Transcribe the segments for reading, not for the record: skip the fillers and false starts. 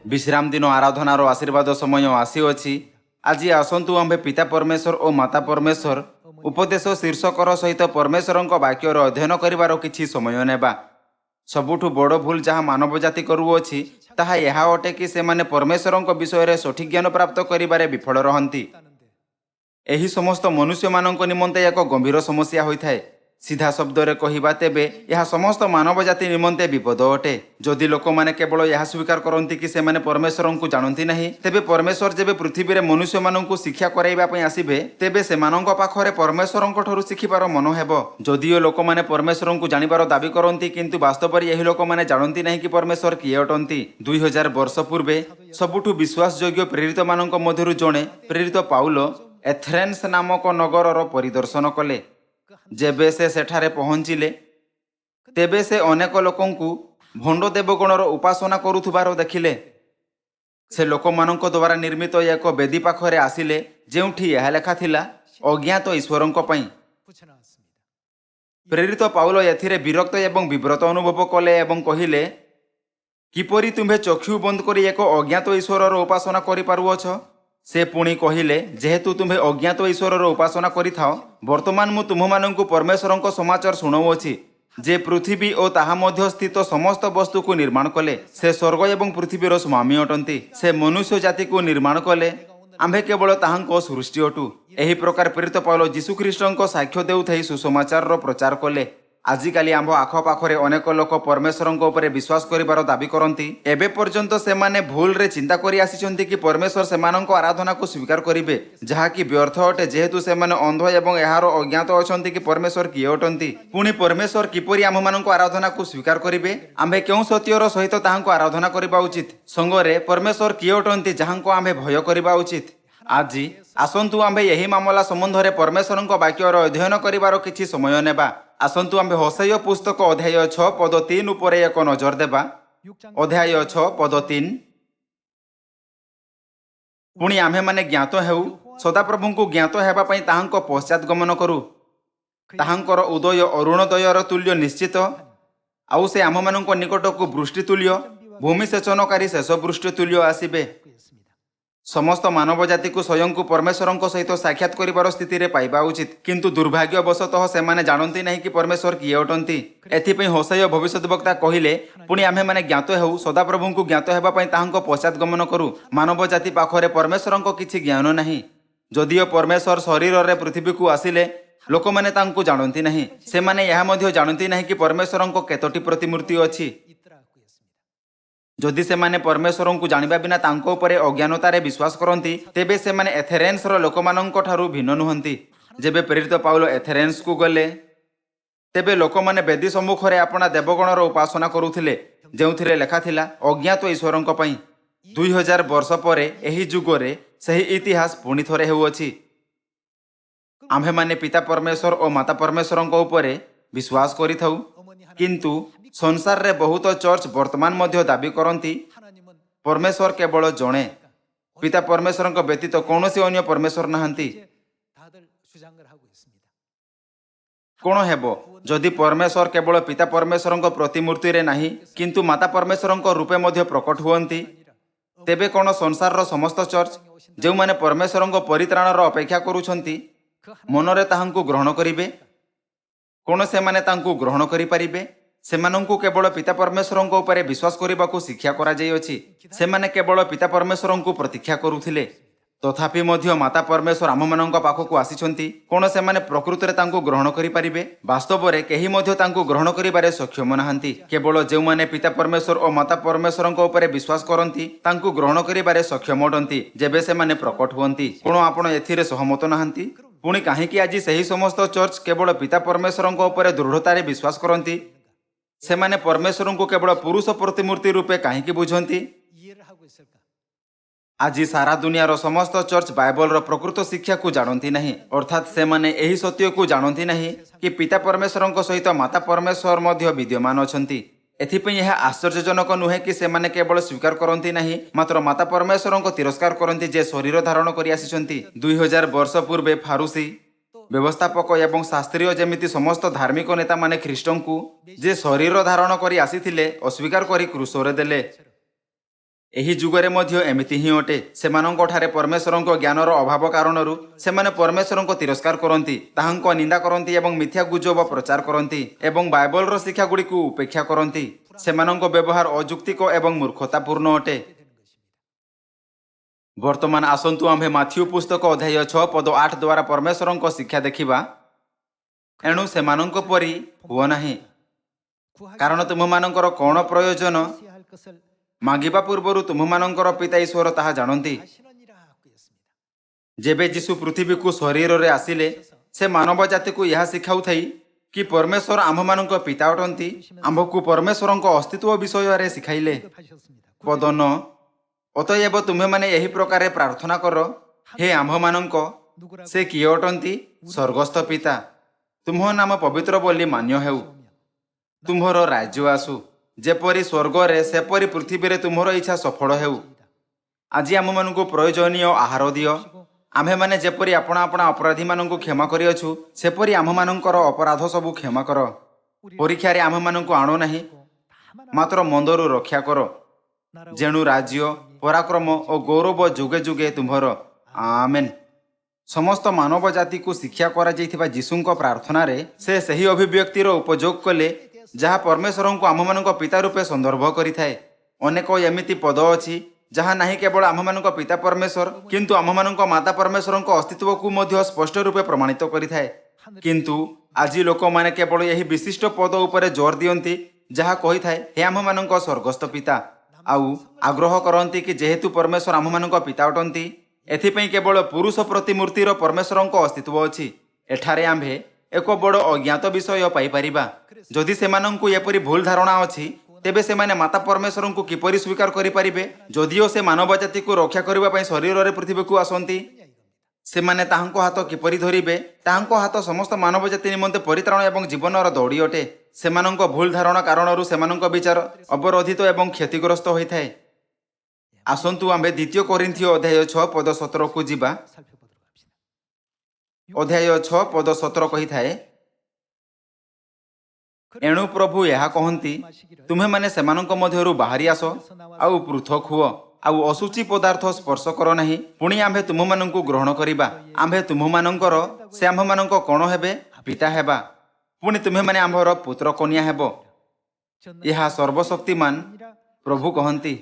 विश्राम दिन आराधनार आशीर्वाद समय आसीअछि। आज आसतु आम्भे पिता परमेश्वर और माता परमेश्वर उपदेश शीर्षकर सहित परमेश्वर वाक्यर अध्ययन करिवार किछि समय नेबा। सबुठु बड़ भूल जहाँ मानव जाति करुअछि ताहा यह अटे कि सेमाने परमेश्वर विषय सठिक ज्ञान प्राप्त करिबारे विफल रहंती। एही समस्त मनुष्य मानक निमंते एक गंभीर समस्या होइथाय। सीधा शब्द रे कहिबा तेबे यह समस्त मानव जाति निमंते विपद अटे। जदि लोक माने केवल यह स्वीकार करती कि सेमाने परमेश्वर को जानती नहीं, तेबे परमेश्वर जेबे पृथ्वी रे मनुष्य मानकु शिक्षा कराइबा पई आसीबे तेबे सेमानक पाखरे परमेश्वर ठुरु शिखिबार मन हेबो। जदिओ लोक माने परमेश्वर को जानिबार दाबी करती किंतु वास्तव में यही लोक माने जानती नहीं कि परमेश्वर किए अटंती। 2000 वर्ष पूर्वे सबुठु विश्वासयोग्य प्रेरित मानक मध्यरु जणे प्रेरित पाउल एथेन्स नामक नगरर परिदर्शन कले। जेबे से सेठारे पहुंचिले तेबे से अनेक लोकंकु भंड देवगणर उपासना करुथुबार देखिले। से लोकमानंक द्वारा निर्मित एक वेदी पाखरे आसिले जेउठी यह लेखा थिला अज्ञात ईश्वरंक पई। प्रेरित पाउल एथिरे विरक्त एवं विव्रत अनुभव कले एवं कहिले, किपरि तुम्हे चक्षु बंद करी एक अज्ञात ईश्वरर उपासना करि पारुअछ। से पुणी कहिले, जेहेतु तुम्हें अज्ञात ईश्वरर उपासना करिथाओ, वर्तमान मु तुममानंकु परमेश्वरंक समाचार सुनाउअछि जे पृथ्वी और ताहा मध्य स्थित समस्त वस्तु को निर्माण कले। से स्वर्ग एवं पृथ्वीर स्वामी अटंती। से मनुष्य जाति को निर्माण कले, आम्भे केवल ताहांको सृष्टि अटु। एही प्रकार प्रेरित पाउल यीशु ख्रीष्टंक साक्ष्य देउथाई सुसमाचार प्रचार कले। आजिकाली आम्भ आखपाखरे अनेक लोक परमेश्वरंक उपरे विश्वास करिबार दाबी करती। एबे पर्यंत सेमाने भूल रे चिंता करि आसिचंती कि परमेश्वर सेमानंक आराधना को स्वीकार करिवे, जहा कि व्यर्थ अटे जेहेतु सेमाने अंध एवं एहार अज्ञात अछंती कि परमेश्वर किए अटंती। पुणी परमेश्वर किपरि आम्भमानंक आराधना को स्वीकार करिवे? आम्भे केउ सत्यर सहित ताहांको आराधना करिबा उचित? संगरे परमेश्वर किए अटंती जहांको आम्भे भय करिबा उचित? आज आसंतु आम्भे यही मामला संबंध रे परमेश्वरंक वाक्यर अध्ययन करिबार किछि समय नेबा। आसंतु आम्भे होसेय पुस्तक अध्याय 6 पद 3 उपरे एक नजर देबा। अध्याय 6 पद 3। पुणी आम्भे माने ज्ञात हेउ, सदाप्रभुंकु ज्ञात हेबा पई ताहांको पश्चात गमन करू। ताहांकर उदय अरुणोदयर तुल्य निश्चित, आउ से आम्भमानंक निकटकु वृष्टि तुल्य, भूमि सेचनकारी शेष वृष्टि तुल्य आसीबे। समस्त मानव जाति को स्वयं को परमेश्वर सहित साक्षात करिबार स्थिति रे पाइबा उचित, किंतु दुर्भाग्यवशतः सेमाने जानती नहीं कि परमेश्वर किए अटंती। एथिपई होसेय भविष्यद्वक्ता कहिले, पुणी आम्भे माने ज्ञात हेउ, सदाप्रभुंकु ज्ञात हेबा पई ताहांको पश्चात गमन करू। मानव जाति पाखरे परमेश्वरंक किछि ज्ञान नहीं। जदिओ परमेश्वर शरीर रे पृथ्वी को आसिले लोक माने तांको जानती नहीं। सेमाने यह मध्य जानती नहीं कि परमेश्वरंक केतोटी प्रतिमूर्ति अछि। जदि सेमाने परमेश्वर को जानिबा बिना तांको उपरे अज्ञानतारे विश्वास करती तेबे सेमाने एथेरेन्स रो लोकमानंक ठारू भिन्न नुहंती। जेबे प्रेरित पाउल एथेरेन्स को गले तेबे लोक माने वेदी सम्मुखरे आपणा देवगणर उपासना करुथिले, जेउथिरे लेखा थिला अज्ञात ईश्वरंक पई। 2000 वर्ष परे एही जुगरे सही इतिहास पुणी थरे हेउअछि। आम्भे माने पिता परमेश्वर और माता परमेश्वरंक उपरे विश्वास करिथाउ, किंतु संसार रे बहुत चर्च वर्तमान मध्य दाबी करती परमेश्वर केवल जणे। पिता परमेश्वर व्यतीत कौनसी अन्य परमेश्वर नहांती। कौन हेबो जदि परमेश्वर केवल पिता परमेश्वर प्रतिमूर्ति रे नाही किंतु माता परमेश्वर रूपे मध्य प्रकट हुअंती, तेबे कौन संसार रो समस्त चर्च जो माने परमेश्वर परित्राणर अपेक्षा करुछंती मनरे ताहांकु ग्रहण करिवे? कौन से माने तांकु ग्रहण करि परिबे? सेमानंकु केवल पिता परमेश्वर उपरे विश्वास करने शिक्षा करा जाय अछि। सेमाने केवल पिता परमेश्वर को प्रतीक्षा करुथिले, तथापि मध्य माता परमेश्वर आममानंक पाखकु आसिछंती। कोन सेमाने प्रकृति रे तांकु ग्रहण करि परिबे? वास्तव रे केही मध्य तांकु ग्रहण करिबारे सक्षम नहांती। केवल जे माने पिता परमेश्वर और माता परमेश्वर उपरे विश्वास करंती तांकु ग्रहण करिबारे सक्षम अटंती जेबे सेमाने प्रकट हुअंती। कोन आपण एथिरे सहमत नहांती? पुणी काहेकि आज सही समस्त चर्च केवल पिता परमेश्वर उपरे दृढ़तारे विश्वास करंती? सेमाने परमेश्वर को केवल पुरुष प्रतिमूर्ति रूपे काहेकि बुझंती? आज सारा दुनियार समस्त चर्च बाइबल प्रकृत शिक्षा को जानती नहीं, अर्थात सेमाने एही सत्य को जानती नहीं कि पिता परमेश्वर सहित माता परमेश्वर मध्य विद्यमान अछंती। एथिपई यह आश्चर्यजनक नुहे कि सेमाने केवल स्वीकार करती नहीं मात्र माता परमेश्वर को तिरस्कार करती जे शरीर धारण करि आसिछंती। 2000 वर्ष पूर्वे फारूसी व्यवस्थापक एवं शास्त्रीय जेमिति समस्त धार्मिक नेता माने ख्रीष्टन को जे शरीर धारण करि आसिथिले अस्वीकार करि क्रूसरे देले। ଏହି ଯୁଗରେ ମଧ୍ୟ ଏମିତି ହିଁ ଅଟେ। ସେମାନଙ୍କଠାରେ ପରମେଶ୍ୱରଙ୍କ ଜ୍ଞାନର ଅଭାବ କାରଣରୁ ସେମାନେ ପରମେଶ୍ୱରଙ୍କ ତିରସ୍କାର କରନ୍ତି, ତାହାଙ୍କ ନିନ୍ଦା କରନ୍ତି ଏବଂ ମିଥ୍ୟା ଗୁଜବ ପ୍ରଚାର କରନ୍ତି ଏବଂ ବାଇବଲର ଶିକ୍ଷାଗୁଡ଼ିକୁ ଉପେକ୍ଷା କରନ୍ତି। ସେମାନଙ୍କ ବ୍ୟବହାର ଅଯୌକ୍ତିକ ଏବଂ ମୂର୍ଖତାପୂର୍ଣ୍ଣ ଅଟେ। ବର୍ତ୍ତମାନ ଆସନ୍ତୁ ଆମ୍ଭେ ମାଥ୍ୟୁ ପୁସ୍ତକ ଅଧ୍ୟାୟ 6 ପଦ 8 ଦ୍ୱାରା ପରମେଶ୍ୱରଙ୍କ ଶିକ୍ଷା ଦେଖିବା। ଏଣୁ ସେମାନଙ୍କ ପରି ହୁଅ ନାହିଁ, କାରଣ ତୁମମାନଙ୍କର କ'ଣ ପ୍ରୟୋଜନ ମାଗିବା ପୂର୍ବରୁ ତୁମମାନଙ୍କର ପିତା ଈଶ୍ୱର ତାହା ଜାଣନ୍ତି। ଯେବେ ଯୀଶୁ ପୃଥିବୀକୁ ଶରୀରରେ ଆସିଲେ, ସେ ମାନବ ଜାତିକୁ ଏହା ଶିଖାଉଥାଇ କି ପରମେଶ୍ୱର ଆମ୍ଭମାନଙ୍କ ପିତା ଅଟନ୍ତି, ଆମ୍ଭକୁ ପରମେଶ୍ୱରଙ୍କ ଅସ୍ତିତ୍ୱ ବିଷୟରେ ଶିଖାଇଲେ। ପଦ 9, ଅତଏବ ତୁମେମାନେ ଏହି ପ୍ରକାରେ ପ୍ରାର୍ଥନା କର, ହେ ଆମ୍ଭମାନଙ୍କ ସେ କିଏ ଅଟନ୍ତି? ସ୍ୱର୍ଗସ୍ଥ ପିତା, ତୁମ୍ଭ ନାମ ପବିତ୍ର ବୋଲି ମାନ୍ୟ ହେଉ, ତୁମ୍ଭର ରାଜ୍ୟ ଆସୁ, ଯେପରି ସ୍ୱର୍ଗରେ ସେପରି ପୃଥିବୀରେ ତୁମ୍ଭର ଇଚ୍ଛା ସଫଳ ହେଉ। ଆଜି ଆମମାନଙ୍କୁ ପ୍ରୟୋଜନୀୟ ଆହାର ଦିଅ। ଆମ୍ଭେମାନେ ଯେପରି ଆପଣା ଆପଣା ଅପରାଧୀମାନଙ୍କୁ କ୍ଷମା କରିଅଛୁ, ସେପରି ଆମ୍ଭମାନଙ୍କର ଅପରାଧ ସବୁ କ୍ଷମା କର। ପରୀକ୍ଷାରେ ଆମ୍ଭମାନଙ୍କୁ ଆଣ ନାହିଁ, ମାତ୍ର ମନ୍ଦରୁ ରକ୍ଷା କର। ଯେଣୁ ରାଜ୍ୟ, ପରାକ୍ରମ ଓ ଗୌରବ ଯୁଗେ ଯୁଗେ ତୁମ୍ଭର। ଆମେନ୍। ସମସ୍ତ ମାନବ ଜାତିକୁ ଶିକ୍ଷା କରାଯାଇଥିବା ଯୀଶୁଙ୍କ ପ୍ରାର୍ଥନାରେ ସେ ସେହି ଅଭିବ୍ୟକ୍ତିର ଉପଯୋଗ କଲେ ଯାହା ପରମେଶ୍ୱରଙ୍କୁ ଆମ୍ଭମାନଙ୍କ ପିତା ରୂପେ ସନ୍ଦର୍ଭ କରିଥାଏ। ଅନେକ ଏମିତି ପଦ ଅଛି ଯାହା ନାହିଁ କେବଳ ଆମ୍ଭମାନଙ୍କ ପିତା ପରମେଶ୍ୱର, କିନ୍ତୁ ଆମ୍ଭମାନଙ୍କ ମାତା ପରମେଶ୍ୱରଙ୍କ ଅସ୍ତିତ୍ୱକୁ ମଧ୍ୟ ସ୍ପଷ୍ଟ ରୂପେ ପ୍ରମାଣିତ କରିଥାଏ। କିନ୍ତୁ ଆଜି ଲୋକମାନେ କେବଳ ଏହି ବିଶିଷ୍ଟ ପଦ ଉପରେ ଜୋର ଦିଅନ୍ତି ଯାହା କହିଥାଏ, ହେ ଆମ୍ଭମାନଙ୍କ ସ୍ୱର୍ଗସ୍ଥ ପିତା, ଆଉ ଆଗ୍ରହ କରନ୍ତି କି ଯେହେତୁ ପରମେଶ୍ୱର ଆମ୍ଭମାନଙ୍କ ପିତା ଅଟନ୍ତି, ଏଥିପାଇଁ କେବଳ ପୁରୁଷ ପ୍ରତିମୂର୍ତ୍ତିର ପରମେଶ୍ୱରଙ୍କ ଅସ୍ତିତ୍ୱ ଅଛି। ଏଠାରେ ଆମ୍ଭେ ଏକ ବଡ଼ ଅଜ୍ଞାତ ବିଷୟ ପାଇପାରିବା। ଯଦି ସେମାନଙ୍କୁ ଏପରି ଭୁଲ ଧାରଣା ଅଛି, ତେବେ ସେମାନେ ମାତା ପରମେଶ୍ୱରଙ୍କୁ କିପରି ସ୍ୱୀକାର କରିପାରିବେ? ଯଦିଓ ସେ ମାନବ ଜାତିକୁ ରକ୍ଷା କରିବା ପାଇଁ ଶରୀରରେ ପୃଥିବୀକୁ ଆସନ୍ତି, ସେମାନେ ତାହାଙ୍କ ହାତ କିପରି ଧରିବେ? ତାହାଙ୍କ ହାତ ସମସ୍ତ ମାନବ ଜାତି ନିମନ୍ତେ ପରିତ୍ରାଣ ଏବଂ ଜୀବନର ଦୌଡ଼ି ଅଟେ। ସେମାନଙ୍କ ଭୁଲ ଧାରଣା କାରଣରୁ ସେମାନଙ୍କ ବିଚାର ଅବରୋଧିତ ଏବଂ କ୍ଷତିଗ୍ରସ୍ତ ହୋଇଥାଏ। ଆସନ୍ତୁ ଆମ୍ଭେ 2 କୋରିନ୍ଥୀୟ ଅଧ୍ୟାୟ 6 ପଦ 17କୁ ଯିବା। ଅଧ୍ୟାୟ 6 ପଦ 17 କହିଥାଏ, ଏଣୁ ପ୍ରଭୁ ଏହା କହନ୍ତି, ତୁମେମାନେ ସେମାନଙ୍କ ମଧ୍ୟରୁ ବାହାରି ଆସ, ଆଉ ପୃଥକ ହୁଅ, ଆଉ ଅଶୁଚି ପଦାର୍ଥ ସ୍ପର୍ଶ କର ନାହିଁ। ପୁଣି ଆମ୍ଭେ ତୁମମାନଙ୍କୁ ଗ୍ରହଣ କରିବା। ଆମ୍ଭେ ତୁମମାନଙ୍କର, ସେ ଆମ୍ଭମାନଙ୍କ କ'ଣ ହେବେ? ପିତା ହେବା। ପୁଣି ତୁମେମାନେ ଆମ୍ଭର ପୁତ୍ର କନ୍ୟା ହେବ। ଏହା ସର୍ବଶକ୍ତିମାନ ପ୍ରଭୁ କହନ୍ତି।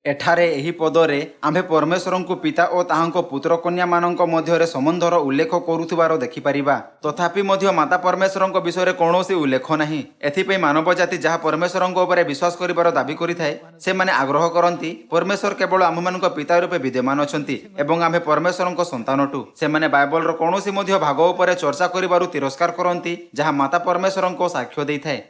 ଏଠାରେ ଏହି ପଦରେ ଆମ୍ଭେ ପରମେଶ୍ୱରଙ୍କୁ ପିତା ଓ ତାହାଙ୍କ ପୁତ୍ର କନ୍ୟାମାନଙ୍କ ମଧ୍ୟରେ ସମ୍ବନ୍ଧର ଉଲ୍ଲେଖ କରୁଥିବାର ଦେଖିପାରିବା। ତଥାପି ମଧ୍ୟ ମାତା ପରମେଶ୍ୱରଙ୍କ ବିଷୟରେ କୌଣସି ଉଲ୍ଲେଖ ନାହିଁ। ଏଥିପାଇଁ ମାନବ ଜାତି ଯାହା ପରମେଶ୍ୱରଙ୍କ ଉପରେ ବିଶ୍ୱାସ କରିବାର ଦାବି କରିଥାଏ, ସେମାନେ ଆଗ୍ରହ କରନ୍ତି ପରମେଶ୍ୱର କେବଳ ଆମ୍ଭମାନଙ୍କ ପିତା ରୂପେ ବିଦ୍ୟମାନ ଅଛନ୍ତି ଏବଂ ଆମ୍ଭେ ପରମେଶ୍ୱରଙ୍କ ସନ୍ତାନ ଅଟୁ। ସେମାନେ ବାଇବଲର କୌଣସି ମଧ୍ୟ ଭାଗ ଉପରେ ଚର୍ଚ୍ଚା କରିବାରୁ ତିରସ୍କାର କରନ୍ତି ଯାହା ମାତା ପରମେଶ୍ୱରଙ୍କ ସାକ୍ଷ୍ୟ ଦେଇଥାଏ।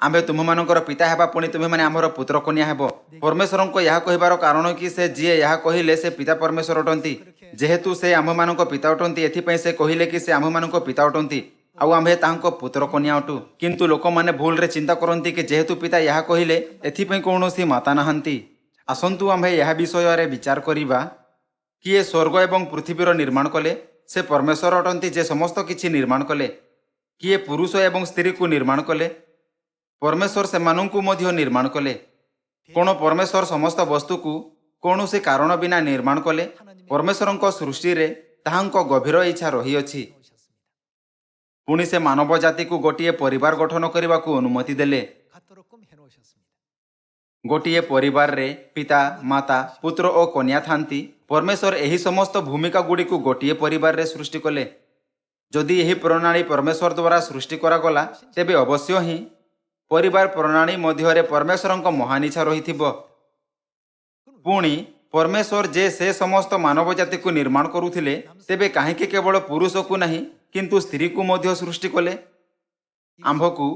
ଆମ୍ଭେ ତୁମମାନଙ୍କର ପିତା ହେବା, ପୁଣି ତୁମେମାନେ ଆମର ପୁତ୍ର କନ୍ୟା ହେବ। ପରମେଶ୍ୱରଙ୍କ ଏହା କହିବାର କାରଣ କି ସେ ଯିଏ ଏହା କହିଲେ ସେ ପିତା ପରମେଶ୍ୱର ଅଟନ୍ତି। ଯେହେତୁ ସେ ଆମ୍ଭମାନଙ୍କ ପିତା ଅଟନ୍ତି, ଏଥିପାଇଁ ସେ କହିଲେ କି ସେ ଆମ୍ଭମାନଙ୍କ ପିତା ଅଟନ୍ତି, ଆଉ ଆମ୍ଭେ ତାହାଙ୍କ ପୁତ୍ର କନ୍ୟା ଅଟୁ। କିନ୍ତୁ ଲୋକମାନେ ଭୁଲରେ ଚିନ୍ତା କରନ୍ତି କି ଯେହେତୁ ପିତା ଏହା କହିଲେ, ଏଥିପାଇଁ କୌଣସି ମାତା ନାହାନ୍ତି। ଆସନ୍ତୁ ଆମ୍ଭେ ଏହା ବିଷୟରେ ବିଚାର କରିବା। କିଏ ସ୍ୱର୍ଗ ଏବଂ ପୃଥିବୀର ନିର୍ମାଣ କଲେ? ସେ ପରମେଶ୍ୱର ଅଟନ୍ତି ଯେ ସମସ୍ତ କିଛି ନିର୍ମାଣ କଲେ। କିଏ ପୁରୁଷ ଏବଂ ସ୍ତ୍ରୀକୁ ନିର୍ମାଣ କଲେ? ପରମେଶ୍ୱର ସେମାନଙ୍କୁ ମଧ୍ୟ ନିର୍ମାଣ କଲେ। କ'ଣ ପରମେଶ୍ୱର ସମସ୍ତ ବସ୍ତୁକୁ କୌଣସି କାରଣ ବିନା ନିର୍ମାଣ କଲେ? ପରମେଶ୍ୱରଙ୍କ ସୃଷ୍ଟିରେ ତାହାଙ୍କ ଗଭୀର ଇଚ୍ଛା ରହିଅଛି। ପୁଣି ସେ ମାନବ ଜାତିକୁ ଗୋଟିଏ ପରିବାର ଗଠନ କରିବାକୁ ଅନୁମତି ଦେଲେ। ଗୋଟିଏ ପରିବାରରେ ପିତା, ମାତା, ପୁତ୍ର ଓ କନ୍ୟା ଥାନ୍ତି। ପରମେଶ୍ୱର ଏହି ସମସ୍ତ ଭୂମିକା ଗୁଡ଼ିକୁ ଗୋଟିଏ ପରିବାରରେ ସୃଷ୍ଟି କଲେ। ଯଦି ଏହି ପ୍ରଣାଳୀ ପରମେଶ୍ୱର ଦ୍ୱାରା ସୃଷ୍ଟି କରାଗଲା, ତେବେ ଅବଶ୍ୟ ହିଁ ପରିବାର ପ୍ରଣାଳୀ ମଧ୍ୟରେ ପରମେଶ୍ୱରଙ୍କ ମହାନ ଇଚ୍ଛା ରହିଥିବ। ପୁଣି ପରମେଶ୍ୱର ଯେ ସେ ସମସ୍ତ ମାନବ ଜାତିକୁ ନିର୍ମାଣ କରୁଥିଲେ, ତେବେ କାହିଁକି କେବଳ ପୁରୁଷକୁ ନାହିଁ କିନ୍ତୁ ସ୍ତ୍ରୀକୁ ମଧ୍ୟ ସୃଷ୍ଟି କଲେ? ଆମ୍ଭକୁ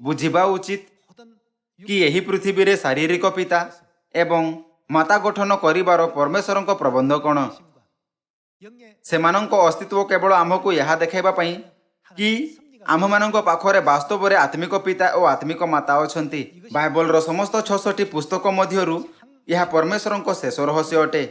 ବୁଝିବା ଉଚିତ କି ଏହି ପୃଥିବୀରେ ଶାରୀରିକ ପିତା ଏବଂ ମାତା ଗଠନ କରିବାର ପରମେଶ୍ୱରଙ୍କ ପ୍ରବନ୍ଧ କ'ଣ? ସେମାନଙ୍କ ଅସ୍ତିତ୍ୱ କେବଳ ଆମ୍ଭକୁ ଏହା ଦେଖାଇବା ପାଇଁ କି ଆମ୍ଭମାନଙ୍କ ପାଖରେ ବାସ୍ତବରେ ଆତ୍ମିକ ପିତା ଓ ଆତ୍ମିକ ମାତା ଅଛନ୍ତି। ବାଇବଲର ସମସ୍ତ 66ଟି ପୁସ୍ତକ ମଧ୍ୟରୁ ଏହା ପରମେଶ୍ୱରଙ୍କ ଶେଷ ରହସ୍ୟ ଅଟେ।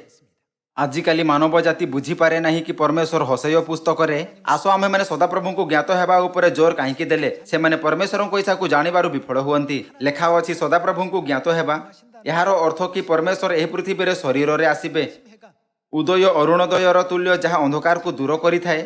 ଆଜିକାଲି ମାନବ ଜାତି ବୁଝିପାରେ ନାହିଁ କି ପରମେଶ୍ୱର ହୋସେୟ ପୁସ୍ତକରେ ଆସ ଆମ୍ଭେମାନେ ସଦାପ୍ରଭୁଙ୍କୁ ଜ୍ଞାତ ହେବା ଉପରେ ଜୋର କାହିଁକି ଦେଲେ। ସେମାନେ ପରମେଶ୍ୱରଙ୍କ ଇଚ୍ଛାକୁ ଜାଣିବାରୁ ବିଫଳ ହୁଅନ୍ତି। ଲେଖା ଅଛି ସଦାପ୍ରଭୁଙ୍କୁ ଜ୍ଞାତ ହେବା, ଏହାର ଅର୍ଥ କି ପରମେଶ୍ୱର ଏହି ପୃଥିବୀରେ ଶରୀରରେ ଆସିବେ। ଉଦୟ ଅରୁଣୋଦୟର ତୁଲ୍ୟ ଯାହା ଅନ୍ଧକାରକୁ ଦୂର କରିଥାଏ,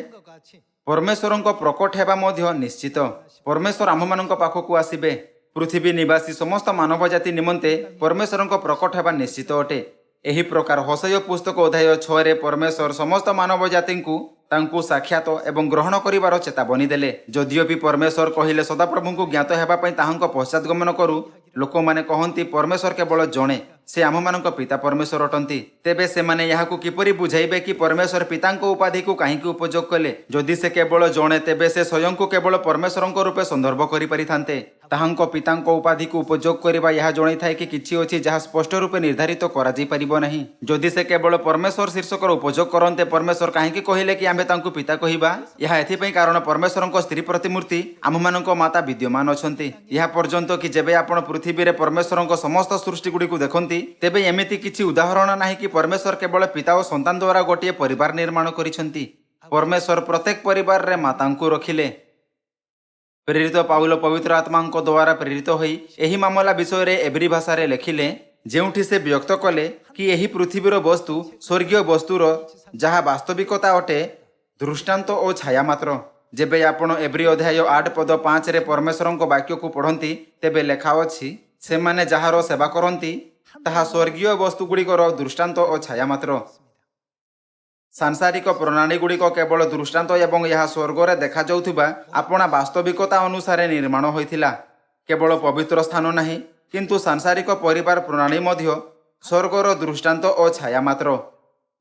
ପରମେଶ୍ୱରଙ୍କ ପ୍ରକଟ ହେବା ମଧ୍ୟ ନିଶ୍ଚିତ। ପରମେଶ୍ୱର ଆମ୍ଭମାନଙ୍କ ପାଖକୁ ଆସିବେ। ପୃଥିବୀ ନିବାସୀ ସମସ୍ତ ମାନବ ଜାତି ନିମନ୍ତେ ପରମେଶ୍ୱରଙ୍କ ପ୍ରକଟ ହେବା ନିଶ୍ଚିତ ଅଟେ। ଏହି ପ୍ରକାର ହୋସେୟ ପୁସ୍ତକ ଅଧ୍ୟାୟ 6ରେ ପରମେଶ୍ୱର ସମସ୍ତ ମାନବ ଜାତିଙ୍କୁ ତାଙ୍କୁ ସାକ୍ଷାତ ଏବଂ ଗ୍ରହଣ କରିବାର ଚେତାବନୀ ଦେଲେ। ଯଦିଓ ବି ପରମେଶ୍ୱର କହିଲେ ସଦାପ୍ରଭୁଙ୍କୁ ଜ୍ଞାତ ହେବା ପାଇଁ ତାହାଙ୍କ ପଶ୍ଚାତଗମନ କରୁ, ଲୋକମାନେ କହନ୍ତି ପରମେଶ୍ୱର କେବଳ ଜଣେ, ସେ ଆମ୍ଭମାନଙ୍କ ପିତା ପରମେଶ୍ୱର ଅଟନ୍ତି। ତେବେ ସେମାନେ ଏହାକୁ କିପରି ବୁଝାଇବେ କି ପରମେଶ୍ୱର ପିତାଙ୍କ ଉପାଧିକୁ କାହିଁକି ଉପଯୋଗ କଲେ? ଯଦି ସେ କେବଳ ଜଣେ, ତେବେ ସେ ସ୍ୱୟଂକୁ କେବଳ ପରମେଶ୍ୱରଙ୍କ ରୂପେ ସନ୍ଦର୍ଭ କରିପାରିଥାନ୍ତେ। ତାହାଙ୍କ ପିତାଙ୍କ ଉପାଧିକୁ ଉପଯୋଗ କରିବା ଏହା ଜଣାଇଥାଏ କି କିଛି ଅଛି ଯାହା ସ୍ପଷ୍ଟ ରୂପେ ନିର୍ଦ୍ଧାରିତ କରାଯାଇପାରିବ ନାହିଁ। ଯଦି ସେ କେବଳ ପରମେଶ୍ୱର ଶୀର୍ଷକର ଉପଯୋଗ କରନ୍ତେ, ପରମେଶ୍ୱର କାହିଁକି କହିଲେ କି ଆମ୍ଭେ ତାଙ୍କୁ ପିତା କହିବା? ଏହା ଏଥିପାଇଁ କାରଣ ପରମେଶ୍ୱରଙ୍କ ସ୍ତ୍ରୀ ପ୍ରତିମୂର୍ତ୍ତି ଆମ୍ଭମାନଙ୍କ ମାତା ବିଦ୍ୟମାନ ଅଛନ୍ତି। ଏହା ପର୍ଯ୍ୟନ୍ତ କି ଯେବେ ଆପଣ ପୃଥିବୀରେ ପରମେଶ୍ୱରଙ୍କ ସମସ୍ତ ସୃଷ୍ଟିଗୁଡ଼ିକୁ ଦେଖନ୍ତି, ତେବେ ଏମିତି କିଛି ଉଦାହରଣ ନାହିଁ କି ପରମେଶ୍ୱର କେବଳ ପିତା ଓ ସନ୍ତାନ ଦ୍ୱାରା ଗୋଟିଏ ପରିବାର ନିର୍ମାଣ କରିଛନ୍ତି। ପରମେଶ୍ୱର ପ୍ରତ୍ୟେକ ପରିବାରରେ ମାତାଙ୍କୁ ରଖିଲେ। ପ୍ରେରିତ ପାଉଲ ପବିତ୍ର ଆତ୍ମାଙ୍କ ଦ୍ୱାରା ପ୍ରେରିତ ହୋଇ ଏହି ମାମଲା ବିଷୟରେ ଏବ୍ରୀ ଭାଷାରେ ଲେଖିଲେ, ଯେଉଁଠି ସେ ବ୍ୟକ୍ତ କଲେ କି ଏହି ପୃଥିବୀର ବସ୍ତୁ ସ୍ୱର୍ଗୀୟ ବସ୍ତୁର ଯାହା ବାସ୍ତବିକତା ଅଟେ ଦୃଷ୍ଟାନ୍ତ ଓ ଛାୟା ମାତ୍ର। ଯେବେ ଆପଣ ଏବ୍ରୀ ଅଧ୍ୟାୟ 8 ପଦ 5ରେ ପରମେଶ୍ୱରଙ୍କ ବାକ୍ୟକୁ ପଢ଼ନ୍ତି, ତେବେ ଲେଖା ଅଛି, ସେମାନେ ଯାହାର ସେବା କରନ୍ତି ତାହା ସ୍ୱର୍ଗୀୟ ବସ୍ତୁଗୁଡ଼ିକର ଦୃଷ୍ଟାନ୍ତ ଓ ଛାୟା ମାତ୍ର। ସାଂସାରିକ ପ୍ରଣାଳୀଗୁଡ଼ିକ କେବଳ ଦୃଷ୍ଟାନ୍ତ ଏବଂ ଏହା ସ୍ୱର୍ଗରେ ଦେଖାଯାଉଥିବା ଆପଣା ବାସ୍ତବିକତା ଅନୁସାରେ ନିର୍ମାଣ ହୋଇଥିଲା। କେବଳ ପବିତ୍ର ସ୍ଥାନ ନାହିଁ, କିନ୍ତୁ ସାଂସାରିକ ପରିବାର ପ୍ରଣାଳୀ ମଧ୍ୟ ସ୍ୱର୍ଗର ଦୃଷ୍ଟାନ୍ତ ଓ ଛାୟା ମାତ୍ର।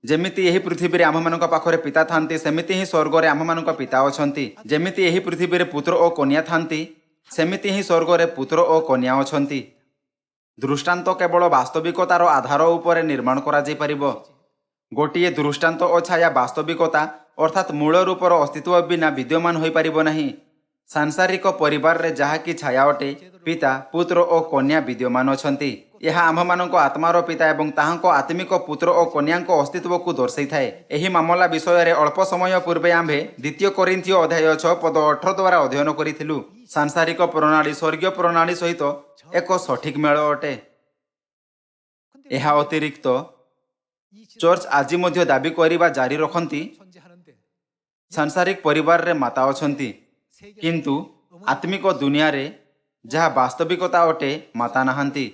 ଯେମିତି ଏହି ପୃଥିବୀରେ ଆମ୍ଭମାନଙ୍କ ପାଖରେ ପିତା ଥାନ୍ତି, ସେମିତି ହିଁ ସ୍ୱର୍ଗରେ ଆମ୍ଭମାନଙ୍କ ପିତା ଅଛନ୍ତି। ଯେମିତି ଏହି ପୃଥିବୀରେ ପୁତ୍ର ଓ କନ୍ୟା ଥାନ୍ତି, ସେମିତି ହିଁ ସ୍ୱର୍ଗରେ ପୁତ୍ର ଓ କନ୍ୟା ଅଛନ୍ତି। ଦୃଷ୍ଟାନ୍ତ କେବଳ ବାସ୍ତବିକତାର ଆଧାର ଉପରେ ନିର୍ମାଣ କରାଯାଇପାରିବ। ଗୋଟିଏ ଦୃଷ୍ଟାନ୍ତ ଓ ଛାୟା ବାସ୍ତବିକତା ଅର୍ଥାତ୍ ମୂଳ ରୂପର ଅସ୍ତିତ୍ୱ ବିନା ବିଦ୍ୟମାନ ହୋଇପାରିବ ନାହିଁ। ସାଂସାରିକ ପରିବାରରେ ଯାହାକି ଛାୟା ଅଟେ, ପିତା, ପୁତ୍ର ଓ କନ୍ୟା ବିଦ୍ୟମାନ ଅଛନ୍ତି। ଏହା ଆମ୍ଭମାନଙ୍କ ଆତ୍ମାର ପିତା ଏବଂ ତାହାଙ୍କ ଆତ୍ମିକ ପୁତ୍ର ଓ କନ୍ୟାଙ୍କ ଅସ୍ତିତ୍ୱକୁ ଦର୍ଶାଇଥାଏ। ଏହି ମାମଲା ବିଷୟରେ ଅଳ୍ପ ସମୟ ପୂର୍ବେ ଆମ୍ଭେ 2 କରିନ୍ଥୀୟ ଅଧ୍ୟାୟ 6 ପଦ 18 ଦ୍ୱାରା ଅଧ୍ୟୟନ କରିଥିଲୁ। ସାଂସାରିକ ପ୍ରଣାଳୀ ସ୍ୱର୍ଗୀୟ ପ୍ରଣାଳୀ ସହିତ ଏକ ସଠିକ ମେଳ ଅଟେ। ଏହା ଅତିରିକ୍ତ ଚର୍ଚ୍ଚ ଆଜି ମଧ୍ୟ ଦାବି କରିବା ଜାରି ରଖନ୍ତି, ସାଂସାରିକ ପରିବାରରେ ମାତା ଅଛନ୍ତି, କିନ୍ତୁ ଆତ୍ମିକ ଦୁନିଆରେ ଯାହା ବାସ୍ତବିକତା ଅଟେ, ମାତା ନାହାନ୍ତି।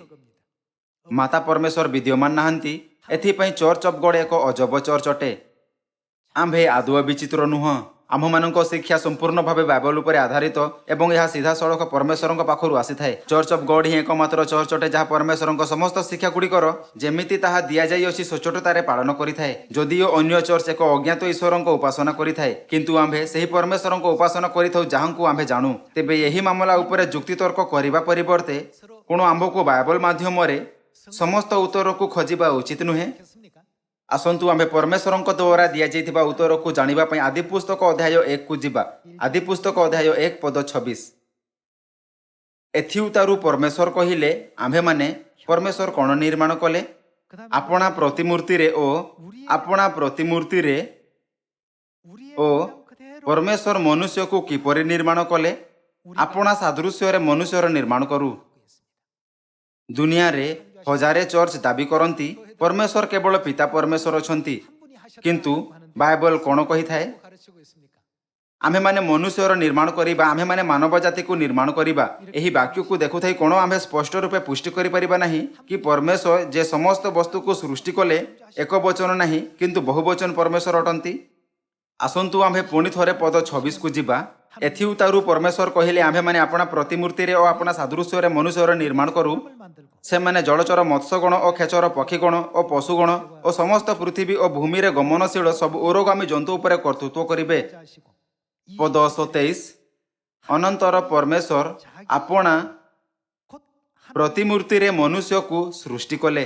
ମାତା ପରମେଶ୍ୱର ବିଦ୍ୟମାନ ନାହାନ୍ତି। ଏଥିପାଇଁ ଚର୍ଚ୍ଚ ଅଫ୍ ଗଡ୍ ଏକ ଅଜବ ଚର୍ଚ୍ଚ ଅଟେ। ଆମ୍ଭେ ଆଦୌ ବିଚିତ୍ର ନୁହଁ। ଆମ୍ଭମାନଙ୍କ ଶିକ୍ଷା ସମ୍ପୂର୍ଣ୍ଣ ଭାବେ ବାଇବଲ ଉପରେ ଆଧାରିତ ଏବଂ ଏହା ସିଧାସଳଖ ପରମେଶ୍ୱରଙ୍କ ପାଖରୁ ଆସିଥାଏ। ଚର୍ଚ୍ଚ ଅଫ୍ ଗଡ୍ ହିଁ એકમાત્ર ଚର୍ଚ୍ଚ ଅଟେ ଯାହା ପରମେଶ୍ୱରଙ୍କ ସମସ୍ତ ଶିକ୍ଷା ଗୁଡ଼ିକର ଯେମିତି ତାହା ଦିଆଯାଇଅଛି ସଚ୍ଚୋଟତାରେ ପାଳନ କରିଥାଏ। ଯଦିଓ ଅନ୍ୟ ଚର୍ଚ୍ଚ ଏକ ଅଜ୍ଞାତ ଈଶ୍ୱରଙ୍କ ଉପାସନା କରିଥାଏ, କିନ୍ତୁ ଆମ୍ଭେ ସେହି ପରମେଶ୍ୱରଙ୍କ ଉପାସନା କରିଥାଉ ଯାହାଙ୍କୁ ଆମ୍ଭେ ଜାଣୁ। ତେବେ ଏହି ମାମଲା ଉପରେ ଯୁକ୍ତିତର୍କ କରିବା ପରିବର୍ତ୍ତେ କ'ଣ ଆମ୍ଭକୁ ବାଇବଲ ମାଧ୍ୟମରେ ସମସ୍ତ ଉତ୍ତରକୁ ଖୋଜିବା ଉଚିତ ନୁହେଁ? ଆସନ୍ତୁ ଆମ୍ଭେ ପରମେଶ୍ୱରଙ୍କ ଦ୍ୱାରା ଦିଆଯାଇଥିବା ଉତ୍ତରକୁ ଜାଣିବା ପାଇଁ ଆଦି ପୁସ୍ତକ ଅଧ୍ୟାୟ 1କୁ ଯିବା। ଆଦି ପୁସ୍ତକ ଅଧ୍ୟାୟ 1 ପଦ 26। ଏଥିଉତାରୁ ପରମେଶ୍ୱର କହିଲେ, ଆମ୍ଭେମାନେ ପରମେଶ୍ୱର କ'ଣ ନିର୍ମାଣ କଲେ? ଆପଣା ପ୍ରତିମୂର୍ତ୍ତିରେ ଓ ପରମେଶ୍ୱର ମନୁଷ୍ୟକୁ କିପରି ନିର୍ମାଣ କଲେ? ଆପଣା ସାଦୃଶ୍ୟରେ ମନୁଷ୍ୟର ନିର୍ମାଣ କରୁ। ଦୁନିଆରେ ହଜାରେ ଚର୍ଚ୍ଚ ଦାବି କରନ୍ତି ପରମେଶ୍ୱର କେବଳ ପିତା ପରମେଶ୍ୱର ଅଛନ୍ତି, କିନ୍ତୁ ବାଇବଲ କ'ଣ କହିଥାଏ? ଆମ୍ଭେମାନେ ମନୁଷ୍ୟର ନିର୍ମାଣ କରିବା, ଆମ୍ଭେମାନେ ମାନବ ଜାତିକୁ ନିର୍ମାଣ କରିବା। ଏହି ବାକ୍ୟକୁ ଦେଖୁଥାଇ କ'ଣ ଆମ୍ଭେ ସ୍ପଷ୍ଟ ରୂପେ ପୁଷ୍ଟି କରିପାରିବା ନାହିଁ କି ପରମେଶ୍ୱର ଯେ ସମସ୍ତ ବସ୍ତୁକୁ ସୃଷ୍ଟି କଲେ ଏକ ବଚନ ନାହିଁ, କିନ୍ତୁ ବହୁବଚନ ପରମେଶ୍ୱର ଅଟନ୍ତି? ଆସନ୍ତୁ ଆମ୍ଭେ ପୁଣି ଥରେ ପଦ 26କୁ ଯିବା। ଏଥିଉତାରୁ ପରମେଶ୍ୱର କହିଲେ, ଆମ୍ଭେମାନେ ଆପଣା ପ୍ରତିମୂର୍ତ୍ତିରେ ଓ ଆପଣା ସାଦୃଶ୍ୟରେ ମନୁଷ୍ୟର ନିର୍ମାଣ କରୁ। ସେମାନେ ଜଳଚର ମତ୍ସ୍ୟଗଣ ଓ ଖେଚର ପକ୍ଷୀଗଣ ଓ ପଶୁଗଣ ଓ ସମସ୍ତ ପୃଥିବୀ ଓ ଭୂମିରେ ଗମନଶୀଳ ସବୁ ଉରଗାମୀ ଜନ୍ତୁ ଉପରେ କର୍ତ୍ତୃତ୍ୱ କରିବେ। ପଦ 27। ଅନନ୍ତର ପରମେଶ୍ୱର ଆପଣା ପ୍ରତିମୂର୍ତ୍ତିରେ ମନୁଷ୍ୟକୁ ସୃଷ୍ଟି କଲେ।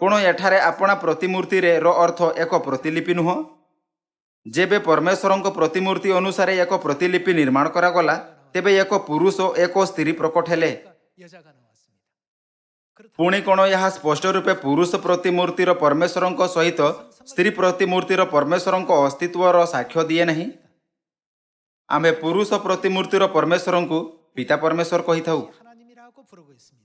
କ'ଣ ଏଠାରେ ଆପଣା ପ୍ରତିମୂର୍ତ୍ତିରେ ର ଅର୍ଥ ଏକ ପ୍ରତିଲିପି ନୁହଁ? ଯେବେ ପରମେଶ୍ୱରଙ୍କ ପ୍ରତିମୂର୍ତ୍ତି ଅନୁସାରେ ଏକ ପ୍ରତିଲିପି ନିର୍ମାଣ କରାଗଲା, ତେବେ ଏକ ପୁରୁଷ ଓ ଏକ ସ୍ତ୍ରୀ ପ୍ରକଟ ହେଲେ। ପୁଣି କ'ଣ ଏହା ସ୍ପଷ୍ଟ ରୂପେ ପୁରୁଷ ପ୍ରତିମୂର୍ତ୍ତିର ପରମେଶ୍ୱରଙ୍କ ସହିତ ସ୍ତ୍ରୀ ପ୍ରତିମୂର୍ତ୍ତିର ପରମେଶ୍ୱରଙ୍କ ଅସ୍ତିତ୍ୱର ସାକ୍ଷ୍ୟ ଦିଏ ନାହିଁ? ଆମ୍ଭେ ପୁରୁଷ ପ୍ରତିମୂର୍ତ୍ତିର ପରମେଶ୍ୱରଙ୍କୁ ପିତା ପରମେଶ୍ୱର କହିଥାଉ। 부르고 있습니다.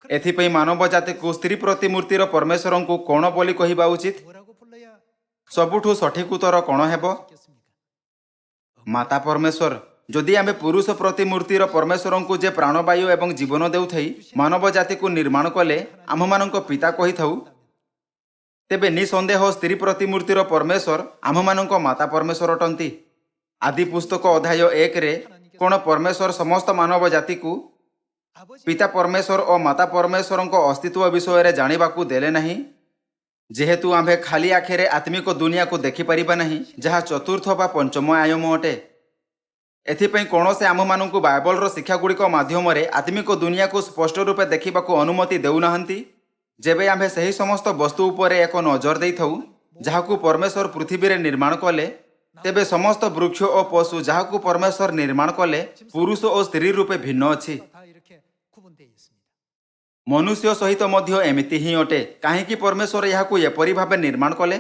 ଏଥିପାଇଁ ମାନବ ଜାତିକୁ ସ୍ତ୍ରୀ ପ୍ରତିମୂର୍ତ୍ତିର ପରମେଶ୍ୱରଙ୍କୁ କ'ଣ ବୋଲି କହିବା ଉଚିତ? 뭐라고 불러야 ସବୁଠୁ ସଠିକ ଉତ୍ତର କ'ଣ ହେବ? 있겠습니까? ମାତା ପରମେଶ୍ୱର। ଯଦି ଆମେ ପୁରୁଷ ପ୍ରତିମୂର୍ତ୍ତିର ପରମେଶ୍ୱରଙ୍କୁ ଯେ ପ୍ରାଣବାୟୁ ଏବଂ ଜୀବନ ଦେଉଥାଇ ମାନବ ଜାତିକୁ ନିର୍ମାଣ କଲେ ଆମ୍ଭମାନଙ୍କ ପିତା କହିଥାଉ, ତେବେ ନିଃସନ୍ଦେହ ସ୍ତ୍ରୀ ପ୍ରତିମୂର୍ତ୍ତିର ପରମେଶ୍ୱର ଆମ୍ଭମାନଙ୍କ ମାତା ପରମେଶ୍ୱର ଅଟନ୍ତି। ଆଦି ପୁସ୍ତକ ଅଧ୍ୟାୟ 1ରେ କ'ଣ ପରମେଶ୍ୱର ସମସ୍ତ ମାନବ ଜାତିକୁ 아버지 ପିତା ପରମେଶ୍ୱର ଓ ମାତା ପରମେଶ୍ୱରଙ୍କ ଅସ୍ତିତ୍ୱ ବିଷୟରେ ଜାଣିବାକୁ ଦେଲେ ନାହିଁ? ଯେହେତୁ ଆମ୍ଭେ ଖାଲି ଆଖିରେ ଆତ୍ମିକ ଦୁନିଆକୁ ଦେଖିପାରିବା ନାହିଁ, ଯାହା ଚତୁର୍ଥ ବା ପଞ୍ଚମ ଆୟାମ ଅଟେ। ଏଥିପାଇଁ କୌଣସି ଆମ୍ଭମାନଙ୍କୁ ବାଇବଲର ଶିକ୍ଷାଗୁଡ଼ିକ ମାଧ୍ୟମରେ ଆତ୍ମିକ ଦୁନିଆକୁ ସ୍ପଷ୍ଟ ରୂପେ ଦେଖିବାକୁ ଅନୁମତି ଦେଉନାହାନ୍ତି। ଯେବେ ଆମ୍ଭେ ସେହି ସମସ୍ତ ବସ୍ତୁ ଉପରେ ଏକ ନଜର ଦେଇଥାଉ ଯାହାକୁ ପରମେଶ୍ୱର ପୃଥିବୀରେ ନିର୍ମାଣ କଲେ, ତେବେ ସମସ୍ତ ବୃକ୍ଷ ଓ ପଶୁ ଯାହାକୁ ପରମେଶ୍ୱର ନିର୍ମାଣ କଲେ ପୁରୁଷ ଓ ସ୍ତ୍ରୀ ରୂପେ ଭିନ୍ନ ଅଛି। 다 이렇게 구분되어 있습니다. ମନୁଷ୍ୟ ସହିତ ମଧ୍ୟ ଏମିତି ହିଁ ଅଟେ। କାହିଁକି ପରମେଶ୍ୱର ଏହାକୁ ଏପରି ଭାବେ ନିର୍ମାଣ କଲେ?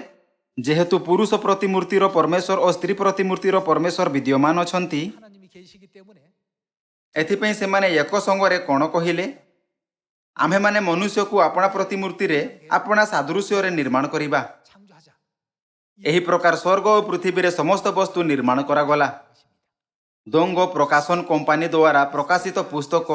ଯେହେତୁ ପୁରୁଷ ପ୍ରତିମୂର୍ତ୍ତିର ପରମେଶ୍ୱର ଓ ସ୍ତ୍ରୀ ପ୍ରତିମୂର୍ତ୍ତିର ପରମେଶ୍ୱର ବିଦ୍ୟମାନ ଅଛନ୍ତି, 하나님이 계시기 때문에 ଏଥିପାଇଁ ସେମାନେ ଏକ ସଙ୍ଗରେ କ'ଣ କହିଲେ? ଆମ୍ଭେମାନେ ମନୁଷ୍ୟକୁ ଆପଣା ପ୍ରତିମୂର୍ତ୍ତିରେ ଆପଣା ସାଦୃଶ୍ୟରେ ନିର୍ମାଣ କରିବା। 창조하자. ଏହି ପ୍ରକାର ସ୍ୱର୍ଗ ଓ ପୃଥିବୀରେ ସମସ୍ତ ବସ୍ତୁ ନିର୍ମାଣ କରାଗଲା। ଦୋଙ୍ଗ ପ୍ରକାଶନ କମ୍ପାନୀ ଦ୍ୱାରା ପ୍ରକାଶିତ ପୁସ୍ତକ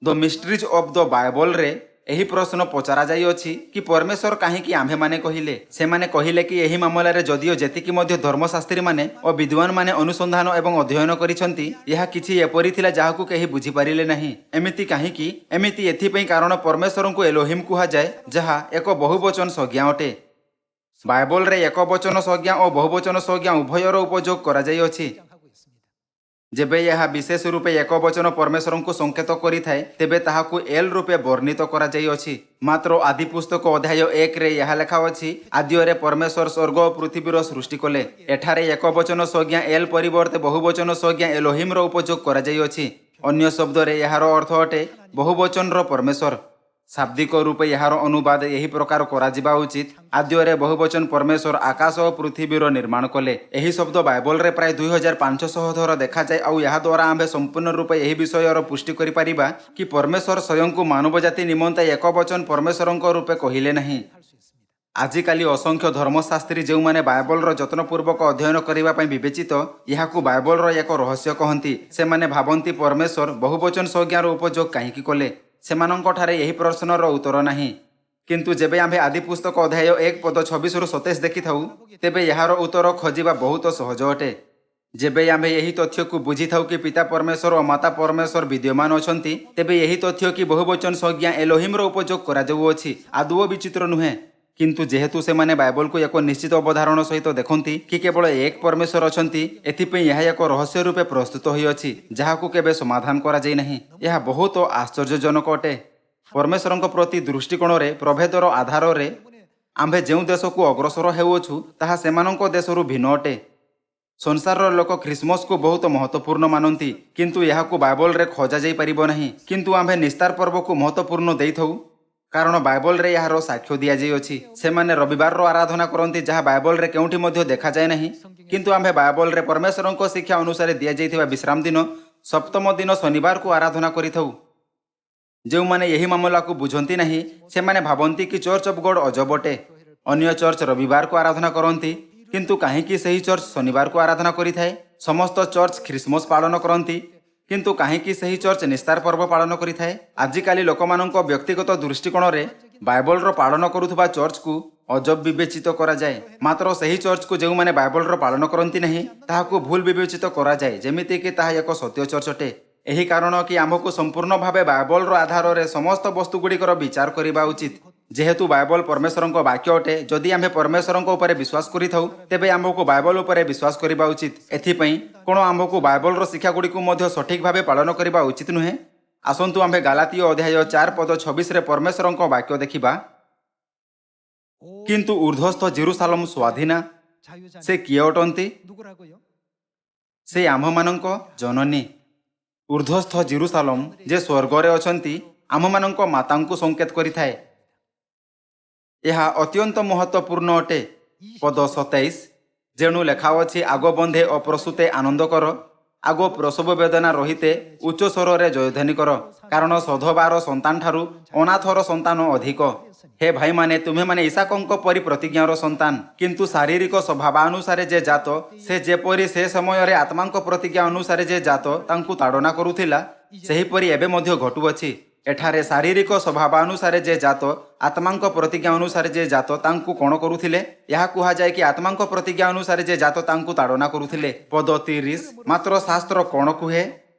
ଦ ମିଷ୍ଟ୍ରିଜ୍ ଅଫ୍ ଦ ବାଇବଲରେ ଏହି ପ୍ରଶ୍ନ ପଚରାଯାଇଅଛି କି ପରମେଶ୍ୱର କାହିଁକି ଆମ୍ଭେମାନେ କହିଲେ? ସେମାନେ କହିଲେ କି ଏହି ମାମଲାରେ ଯଦିଓ ଯେତିକି ମଧ୍ୟ ଧର୍ମଶାସ୍ତ୍ରୀମାନେ ଓ ବିଦ୍ୱାନମାନେ ଅନୁସନ୍ଧାନ ଏବଂ ଅଧ୍ୟୟନ କରିଛନ୍ତି, ଏହା କିଛି ଏପରି ଥିଲା ଯାହାକୁ କେହି ବୁଝିପାରିଲେ ନାହିଁ। ଏମିତି କାହିଁକି? ଏମିତି ଏଥିପାଇଁ କାରଣ ପରମେଶ୍ୱରଙ୍କୁ ଏଲୋହିମ୍ କୁହାଯାଏ, ଯାହା ଏକ ବହୁବଚନ ସଂଜ୍ଞା ଅଟେ। ବାଇବଲରେ ଏକବଚନ ସଂଜ୍ଞା ଓ ବହୁବଚନ ସଂଜ୍ଞା ଉଭୟର ଉପଯୋଗ କରାଯାଇଅଛି। 주장하고 있습니다. ଯେବେ ଏହା ବିଶେଷ ରୂପେ ଏକବଚନ ପରମେଶ୍ୱରଙ୍କୁ ସଂକେତ କରିଥାଏ, ତେବେ ତାହାକୁ ଏଲ୍ ରୂପେ ବର୍ଣ୍ଣିତ କରାଯାଇଅଛି। ମାତ୍ର ଆଦି ପୁସ୍ତକ ଅଧ୍ୟାୟ 1ରେ ଏହା ଲେଖାଅଛି, ଆଦ୍ୟରେ ପରମେଶ୍ୱର ସ୍ୱର୍ଗ ଓ ପୃଥିବୀର ସୃଷ୍ଟି କଲେ। ଏଠାରେ ଏକବଚନ ସଂଜ୍ଞା ଏଲ୍ ପରିବର୍ତ୍ତେ ବହୁବଚନ ସଂଜ୍ଞା ଏଲୋହିମ୍ର ଉପଯୋଗ କରାଯାଇଅଛି। ଅନ୍ୟ ଶବ୍ଦରେ ଏହାର ଅର୍ଥ ଅଟେ ବହୁବଚନର ପରମେଶ୍ୱର। ଶାବ୍ଦିକ ରୂପେ ଏହାର ଅନୁବାଦ ଏହି ପ୍ରକାର କରାଯିବା ଉଚିତ, ଆଦ୍ୟରେ ବହୁବଚନ ପରମେଶ୍ୱର ଆକାଶ ଓ ପୃଥିବୀର ନିର୍ମାଣ କଲେ। ଏହି ଶବ୍ଦ ବାଇବଲରେ ପ୍ରାୟ 2500 ଥର ଦେଖାଯାଏ ଆଉ ଏହାଦ୍ୱାରା ଆମ୍ଭେ ସମ୍ପୂର୍ଣ୍ଣ ରୂପେ ଏହି ବିଷୟର ପୁଷ୍ଟି କରିପାରିବା କି ପରମେଶ୍ୱର ସ୍ୱୟଂଙ୍କୁ ମାନବ ଜାତି ନିମନ୍ତେ ଏକବଚନ ପରମେଶ୍ୱରଙ୍କ ରୂପେ କହିଲେ ନାହିଁ। 할 수 있습니다. ଆଜିକାଲି ଅସଂଖ୍ୟ ଧର୍ମଶାସ୍ତ୍ରୀ ଯେଉଁମାନେ ବାଇବଲର ଯତ୍ନପୂର୍ବକ ଅଧ୍ୟୟନ କରିବା ପାଇଁ ବିବେଚିତ ଏହାକୁ ବାଇବଲର ଏକ ରହସ୍ୟ କହନ୍ତି। ସେମାନେ ଭାବନ୍ତି ପରମେଶ୍ୱର ବହୁବଚନ ସଂଜ୍ଞାର ଉପଯୋଗ କାହିଁକି କଲେ? ସେମାନଙ୍କଠାରେ ଏହି ପ୍ରଶ୍ନର ଉତ୍ତର ନାହିଁ। କିନ୍ତୁ ଯେବେ ଆମ୍ଭେ ଆଦି ପୁସ୍ତକ ଅଧ୍ୟାୟ 1 ପଦ 26ରୁ 27 ଦେଖିଥାଉ, ତେବେ ଏହାର ଉତ୍ତର ଖୋଜିବା ବହୁତ ସହଜ ଅଟେ। ଯେବେ ଆମ୍ଭେ ଏହି ତଥ୍ୟକୁ ବୁଝିଥାଉ କି ପିତା ପରମେଶ୍ୱର ଓ ମାତା ପରମେଶ୍ୱର ବିଦ୍ୟମାନ ଅଛନ୍ତି, ତେବେ ଏହି ତଥ୍ୟ କି ବହୁବଚନ ସଂଜ୍ଞା ଏଲୋହିମ୍ର ଉପଯୋଗ କରାଯାଉଅଛି ଆଦୌ ବିଚିତ୍ର ନୁହେଁ। କିନ୍ତୁ ଯେହେତୁ ସେମାନେ ବାଇବଲକୁ ଏକ ନିଶ୍ଚିତ ଅବଧାରଣ ସହିତ ଦେଖନ୍ତି କି କେବଳ ଏକ ପରମେଶ୍ୱର ଅଛନ୍ତି, ଏଥିପାଇଁ ଏହା ଏକ ରହସ୍ୟ ରୂପେ ପ୍ରସ୍ତୁତ ହୋଇଅଛି ଯାହାକୁ କେବେ ସମାଧାନ କରାଯାଇ ନାହିଁ। ଏହା ବହୁତ ଆଶ୍ଚର୍ଯ୍ୟଜନକ ଅଟେ। ପରମେଶ୍ୱରଙ୍କ ପ୍ରତି ଦୃଷ୍ଟିକୋଣରେ ପ୍ରଭେଦର ଆଧାରରେ ଆମ୍ଭେ ଯେଉଁ ଦେଶକୁ ଅଗ୍ରସର ହେଉଅଛୁ ତାହା ସେମାନଙ୍କ ଦେଶରୁ ଭିନ୍ନ ଅଟେ। ସଂସାରର ଲୋକ ଖ୍ରୀଷ୍ଟମାସକୁ ବହୁତ ମହତ୍ୱପୂର୍ଣ୍ଣ ମାନନ୍ତି, କିନ୍ତୁ ଏହାକୁ ବାଇବଲରେ ଖୋଜାଯାଇପାରିବ ନାହିଁ। କିନ୍ତୁ ଆମ୍ଭେ ନିସ୍ତାର ପର୍ବକୁ ମହତ୍ୱପୂର୍ଣ୍ଣ ଦେଇଥାଉ କାରଣ ବାଇବଲରେ ଏହାର ସାକ୍ଷ୍ୟ ଦିଆଯାଇଅଛି। ସେମାନେ ରବିବାରର ଆରାଧନା କରନ୍ତି, ଯାହା ବାଇବଲରେ କେଉଁଠି ମଧ୍ୟ ଦେଖାଯାଏ ନାହିଁ। କିନ୍ତୁ ଆମ୍ଭେ ବାଇବଲରେ ପରମେଶ୍ୱରଙ୍କ ଶିକ୍ଷା ଅନୁସାରେ ଦିଆଯାଇଥିବା ବିଶ୍ରାମ ଦିନ ସପ୍ତମ ଦିନ ଶନିବାରକୁ ଆରାଧନା କରିଥାଉ। ଯେଉଁମାନେ ଏହି ମାମଲାକୁ ବୁଝନ୍ତି ନାହିଁ, ସେମାନେ ଭାବନ୍ତି କି ଚର୍ଚ୍ଚ ଅଫ୍ ଗଡ୍ ଅଜବ ଅଟେ। ଅନ୍ୟ ଚର୍ଚ୍ଚ ରବିବାରକୁ ଆରାଧନା କରନ୍ତି, କିନ୍ତୁ କାହିଁକି ସେହି ଚର୍ଚ୍ଚ ଶନିବାରକୁ ଆରାଧନା କରିଥାଏ? ସମସ୍ତ ଚର୍ଚ୍ଚ ଖ୍ରୀଷ୍ଟମାସ ପାଳନ କରନ୍ତି, କିନ୍ତୁ କାହିଁକି ସେହି ଚର୍ଚ୍ଚ ନିସ୍ତାର ପର୍ବ ପାଳନ କରିଥାଏ? ଆଜିକାଲି ଲୋକମାନଙ୍କ ବ୍ୟକ୍ତିଗତ ଦୃଷ୍ଟିକୋଣରେ ବାଇବଲର ପାଳନ କରୁଥିବା ଚର୍ଚ୍ଚକୁ ଅଜବ ବିବେଚିତ କରାଯାଏ। ମାତ୍ର ସେହି ଚର୍ଚ୍ଚକୁ ଯେଉଁମାନେ ବାଇବଲର ପାଳନ କରନ୍ତି ନାହିଁ ତାହାକୁ ଭୁଲ ବିବେଚିତ କରାଯାଏ, ଯେମିତିକି ତାହା ଏକ ସତ୍ୟ ଚର୍ଚ୍ଚ ଅଟେ। ଏହି କାରଣ କି ଆମକୁ ସମ୍ପୂର୍ଣ୍ଣ ଭାବେ ବାଇବଲର ଆଧାରରେ ସମସ୍ତ ବସ୍ତୁଗୁଡ଼ିକର ବିଚାର କରିବା ଉଚିତ। ଯେହେତୁ ବାଇବଲ ପରମେଶ୍ୱରଙ୍କ ବାକ୍ୟ ଅଟେ, ଯଦି ଆମ୍ଭେ ପରମେଶ୍ୱରଙ୍କ ଉପରେ ବିଶ୍ୱାସ କରିଥାଉ, ତେବେ ଆମ୍ଭକୁ ବାଇବଲ ଉପରେ ବିଶ୍ୱାସ କରିବା ଉଚିତ। ଏଥିପାଇଁ କ'ଣ ଆମ୍ଭକୁ ବାଇବଲର ଶିକ୍ଷାଗୁଡ଼ିକୁ ମଧ୍ୟ ସଠିକ ଭାବେ ପାଳନ କରିବା ଉଚିତ ନୁହେଁ? ଆସନ୍ତୁ ଆମ୍ଭେ ଗାଲାତୀୟ ଅଧ୍ୟାୟ 4 ପଦ 26ରେ ପରମେଶ୍ୱରଙ୍କ ବାକ୍ୟ ଦେଖିବା। କିନ୍ତୁ ଉର୍ଦ୍ଧ୍ୱସ୍ଥ ଜେରୁସାଲେମ ସ୍ୱାଧୀନା, 자유자는 ସେ କିଏ ଅଟନ୍ତି? 누구라고요? ସେ ଆମ୍ଭମାନଙ୍କ ଜନନୀ। ଉର୍ଦ୍ଧ୍ୱସ୍ଥ ଜେରୁସାଲେମ ଯେ ସ୍ୱର୍ଗରେ ଅଛନ୍ତି ଆମ୍ଭମାନଙ୍କ ମାତାଙ୍କୁ ସଂକେତ କରିଥାଏ। ଏହା ଅତ୍ୟନ୍ତ ମହତ୍ୱପୂର୍ଣ୍ଣ ଅଟେ। ପଦ 27 ଯେଣୁ ଲେଖାଅଛି ଆଗ ବନ୍ଧେ ଅପ୍ରସୂତେ ଆନନ୍ଦ କର, ଆଗ ପ୍ରସବ ବେଦନା ରହିତେ ଉଚ୍ଚ ସ୍ୱରରେ ଜୟଧ୍ୱନି କର, କାରଣ ସଧବାର ସନ୍ତାନ ଠାରୁ ଅନାଥର ସନ୍ତାନ ଅଧିକ। ହେ ଭାଇମାନେ, ତୁମେମାନେ ଇସାକଙ୍କ ପରି ପ୍ରତିଜ୍ଞାର ସନ୍ତାନ, କିନ୍ତୁ ଶାରୀରିକ ସ୍ୱଭାବାନୁସାରେ ଯେ ଜାତ, ସେ ଯେପରି ସେ ସମୟରେ ଆତ୍ମାଙ୍କ ପ୍ରତିଜ୍ଞା ଅନୁସାରେ ଯେ ଜାତ ତାଙ୍କୁ ତାଡ଼ନା କରୁଥିଲା, ସେହିପରି ଏବେ ମଧ୍ୟ ଘଟୁଅଛି। ଏଠାରେ ଶାରୀରିକ ସ୍ୱଭାବାନୁସାରେ ଯେ ଜାତ, ଆତ୍ମାଙ୍କ ପ୍ରତିଜ୍ଞା ଅନୁସାରେ ଯେ ଜାତ ତାଙ୍କୁ କ'ଣ କରୁଥିଲେ? ଏହା କୁହାଯାଏ କି ଆତ୍ମାଙ୍କ ପ୍ରତିଜ୍ଞା ଅନୁସାରେ ଯେ ଜାତ ତାଙ୍କୁ ତାଡ଼ନା କରୁଥିଲେ। ପଦ 30। ମାତ୍ର ଶାସ୍ତ୍ର କ'ଣ କୁହେ?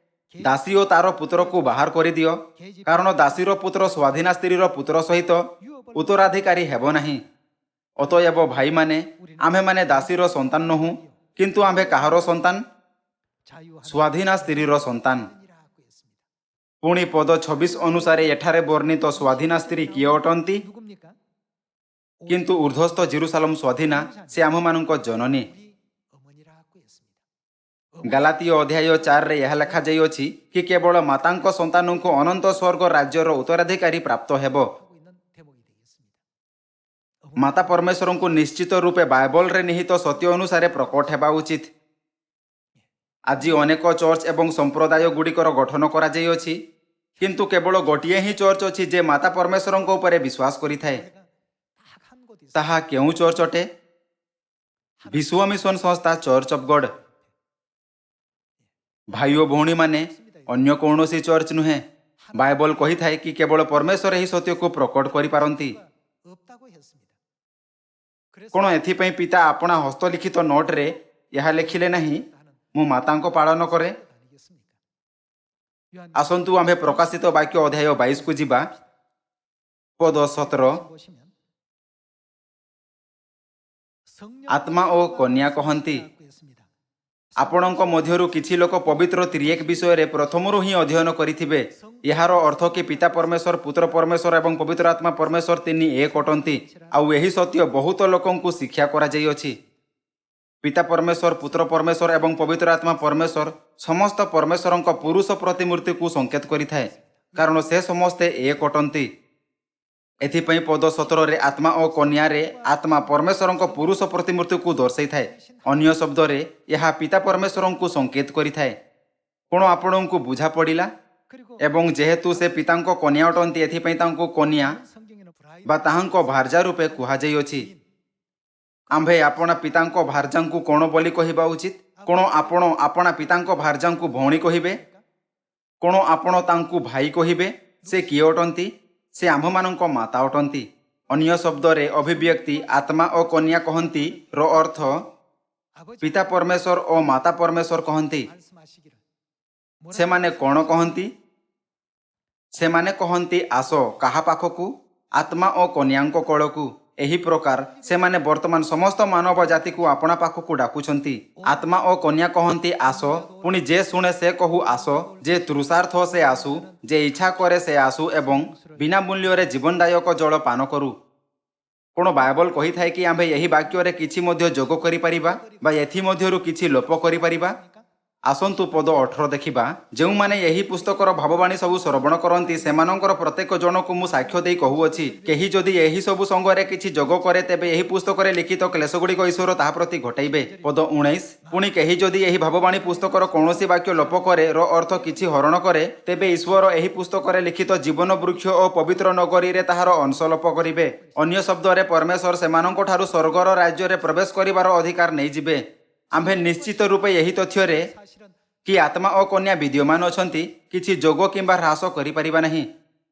ଦାସୀ ଓ ତାର ପୁତ୍ରକୁ ବାହାର କରିଦିଅ, କାରଣ ଦାସୀର ପୁତ୍ର ସ୍ୱାଧୀନା ସ୍ତ୍ରୀର ପୁତ୍ର ସହିତ ଉତ୍ତରାଧିକାରୀ ହେବ ନାହିଁ। ଅତଏବ ଭାଇମାନେ, ଆମ୍ଭେମାନେ ଦାସୀର ସନ୍ତାନ ନୋହୁଁ, କିନ୍ତୁ ଆମ୍ଭେ କାହାର ସନ୍ତାନ? ସ୍ୱାଧୀନା ସ୍ତ୍ରୀର ସନ୍ତାନ। ପୁଣି ପଦ 26 ଅନୁସାରେ ଏଠାରେ ବର୍ଣ୍ଣିତ ସ୍ୱାଧୀନା ସ୍ତ୍ରୀ କିଏ ଅଟନ୍ତି? 누굽니까? କିନ୍ତୁ ଉର୍ଦ୍ଧ୍ୱସ୍ଥ ଜେରୁସାଲମ ସ୍ୱାଧୀନା, ସେ ଆମ୍ଭମାନଙ୍କ ଜନନୀ। 우리 어머니라고 했습니다. ଗାଲାତୀୟ ଅଧ୍ୟାୟ 4ରେ ଏହା ଲେଖାଯାଇଅଛି କି କେବଳ ମାତାଙ୍କ ସନ୍ତାନଙ୍କୁ ଅନନ୍ତ ସ୍ୱର୍ଗ ରାଜ୍ୟର ଉତ୍ତରାଧିକାରୀ ପ୍ରାପ୍ତ ହେବ। 하고 있는 대목이 되겠습니다. ମାତା ପରମେଶ୍ୱରଙ୍କୁ ନିଶ୍ଚିତ ରୂପେ ବାଇବଲରେ ନିହିତ ସତ୍ୟ ଅନୁସାରେ ପ୍ରକଟ ହେବା ଉଚିତ। ଆଜି ଅନେକ ଚର୍ଚ୍ଚ ଏବଂ ସମ୍ପ୍ରଦାୟ ଗୁଡ଼ିକର ଗଠନ କରାଯାଇଅଛି, କିନ୍ତୁ କେବଳ ଗୋଟିଏ ହିଁ ଚର୍ଚ୍ଚ ଅଛି ଯେ ମାତା ପରମେଶ୍ୱରଙ୍କ ଉପରେ ବିଶ୍ୱାସ କରିଥାଏ। 딱한 곳 있어요. ତାହା କେଉଁ ଚର୍ଚ୍ଚ ଅଟେ? ବିଶ୍ୱ ମିଶନ ସଂସ୍ଥା ଚର୍ଚ୍ଚ ଅଫ୍ ଗଡ୍। ଭାଇ ଓ ଭଉଣୀମାନେ, ଅନ୍ୟ କୌଣସି ଚର୍ଚ୍ଚ ନୁହେଁ। ବାଇବଲ କହିଥାଏ କି କେବଳ ପରମେଶ୍ୱର ଏହି ସତ୍ୟକୁ ପ୍ରକଟ କରିପାରନ୍ତି। 없다고 했습니다. 그래서 କ'ଣ ଏଥିପାଇଁ ପିତା ଆପଣା ହସ୍ତଲିଖିତ ନୋଟରେ ଏହା ଲେଖିଲେ ନାହିଁ, ମୁଁ ମାତାଙ୍କ ପାଳନ କରେ? 아니겠습니까? 요한 ଆସନ୍ତୁ ଆମ୍ଭେ ପ୍ରକାଶିତ ବାକ୍ୟ ଅଧ୍ୟାୟ 22କୁ ଯିବା। ପଦ 17। 보시면 성령 ଆତ୍ମା ଓ କନ୍ୟା କହନ୍ତି। 했습니다. ଆପଣଙ୍କ ମଧ୍ୟରୁ କିଛି ଲୋକ ପବିତ୍ର ତ୍ରିଏକ ବିଷୟରେ ପ୍ରଥମରୁ ହିଁ ଅଧ୍ୟୟନ କରିଥିବେ। ଏହାର ଅର୍ଥ କି ପିତା ପରମେଶ୍ୱର, ପୁତ୍ର ପରମେଶ୍ୱର ଏବଂ ପବିତ୍ର ଆତ୍ମା ପରମେଶ୍ୱର ତିନି ଏକ ଅଟନ୍ତି। ଆଉ ଏହି ସତ୍ୟ ବହୁତ ଲୋକଙ୍କୁ ଶିକ୍ଷା କରାଯାଇଅଛି। ପିତା ପରମେଶ୍ୱର, ପୁତ୍ର ପରମେଶ୍ୱର ଏବଂ ପବିତ୍ର ଆତ୍ମା ପରମେଶ୍ୱର ସମସ୍ତ ପରମେଶ୍ୱରଙ୍କ ପୁରୁଷ ପ୍ରତିମୂର୍ତ୍ତିକୁ ସଂକେତ କରିଥାଏ, କାରଣ ସେ ସମସ୍ତେ ଏକ ଅଟନ୍ତି। ଏଥିପାଇଁ ପଦ 17ରେ ଆତ୍ମା ଓ କନ୍ୟାରେ ଆତ୍ମା ପରମେଶ୍ୱରଙ୍କ ପୁରୁଷ ପ୍ରତିମୂର୍ତ୍ତିକୁ ଦର୍ଶାଇଥାଏ। ଅନ୍ୟ ଶବ୍ଦରେ ଏହା ପିତା ପରମେଶ୍ୱରଙ୍କୁ ସଂକେତ କରିଥାଏ। କ'ଣ ଆପଣଙ୍କୁ ବୁଝା ପଡ଼ିଲା? 그리고 ଏବଂ ଯେହେତୁ ସେ ପିତାଙ୍କ କନ୍ୟା ଅଟନ୍ତି, ଏଥିପାଇଁ ତାଙ୍କୁ କନ୍ୟା 성경에는 브라이드 ବା ତାହାଙ୍କ ଭାର୍ଯ୍ୟା ରୂପେ କୁହାଯାଇଅଛି। ଆମ୍ଭେ ଆପଣା ପିତାଙ୍କ ଭାର୍ଯ୍ୟାଙ୍କୁ କ'ଣ ବୋଲି କହିବା ଉଚିତ? କ'ଣ ଆପଣ ଆପଣା ପିତାଙ୍କ ଭାର୍ଯ୍ୟାଙ୍କୁ ଭଉଣୀ କହିବେ? କ'ଣ ଆପଣ ତାଙ୍କୁ ଭାଇ କହିବେ? ସେ କିଏ ଅଟନ୍ତି? ସେ ଆମ୍ଭମାନଙ୍କ ମାତା ଅଟନ୍ତି। ଅନ୍ୟ ଶବ୍ଦରେ ଅଭିବ୍ୟକ୍ତି ଆତ୍ମା ଓ କନ୍ୟା କହନ୍ତି ର ଅର୍ଥ 아버지 ପିତା ପରମେଶ୍ୱର ଓ ମାତା ପରମେଶ୍ୱର କହନ୍ତି। 말씀하시기를 ସେମାନେ କ'ଣ କହନ୍ତି? ସେମାନେ କହନ୍ତି, ଆସ କାହା ପାଖକୁ? ଆତ୍ମା ଓ କନ୍ୟାଙ୍କ କୋଳକୁ। ଏହି ପ୍ରକାର ସେମାନେ ବର୍ତ୍ତମାନ ସମସ୍ତ ମାନବ ଜାତିକୁ ଆପଣା ପାଖକୁ ଡାକୁଛନ୍ତି। ଆତ୍ମା ଓ କନ୍ୟା କହନ୍ତି ଆସ, ପୁଣି ଯେ ଶୁଣେ ସେ କହୁ ଆସ, ଯେ ତୃଷାର୍ଥ ସେ ଆସୁ, ଯେ ଇଚ୍ଛା କରେ ସେ ଆସୁ ଏବଂ ବିନା ମୂଲ୍ୟରେ ଜୀବନଦାୟକ ଜଳ ପାନ କରୁ। କ'ଣ ବାଇବଲ କହିଥାଏ କି ଆମ୍ଭେ ଏହି ବାକ୍ୟରେ କିଛି ମଧ୍ୟ ଯୋଗ କରିପାରିବା ବା ଏଥିମଧ୍ୟରୁ କିଛି ଲୋପ କରିପାରିବା? ଆସନ୍ତୁ ପଦ 18 ଦେଖିବା। ଯେଉଁମାନେ ଏହି ପୁସ୍ତକର ଭାବବାଣୀ ସବୁ ଶ୍ରବଣ କରନ୍ତି, ସେମାନଙ୍କର ପ୍ରତ୍ୟେକ ଜଣକୁ ମୁଁ ସାକ୍ଷ୍ୟ ଦେଇ କହୁଅଛି, କେହି ଯଦି ଏହି ସବୁ ସଙ୍ଗରେ କିଛି ଯୋଗ କରେ, ତେବେ ଏହି ପୁସ୍ତକରେ ଲିଖିତ କ୍ଲେଶଗୁଡ଼ିକ ଈଶ୍ୱର ତାହା ପ୍ରତି ଘଟାଇବେ। ପଦ 19। ପୁଣି କେହି ଯଦି ଏହି ଭାବବାଣୀ ପୁସ୍ତକର କୌଣସି ବାକ୍ୟ ଲୋପ କରେ ର ଅର୍ଥ କିଛି ହରଣ କରେ, ତେବେ ଈଶ୍ୱର ଏହି ପୁସ୍ତକରେ ଲିଖିତ ଜୀବନ ବୃକ୍ଷ ଓ ପବିତ୍ର ନଗରୀରେ ତାହାର ଅଂଶ ଲୋପ କରିବେ। ଅନ୍ୟ ଶବ୍ଦରେ ପରମେଶ୍ୱର ସେମାନଙ୍କ ଠାରୁ ସ୍ୱର୍ଗର ରାଜ୍ୟରେ ପ୍ରବେଶ କରିବାର ଅଧିକାର ନେଇଯିବେ। ଆମ୍ଭେ ନିଶ୍ଚିତ ରୂପେ ଏହି ତଥ୍ୟରେ 사실은 କି ଆତ୍ମା ଓ କନ୍ୟା ବିଦ୍ୟମାନ ଅଛନ୍ତି କିଛି ଯୋଗ କିମ୍ବା ହ୍ରାସ କରିପାରିବା ନାହିଁ।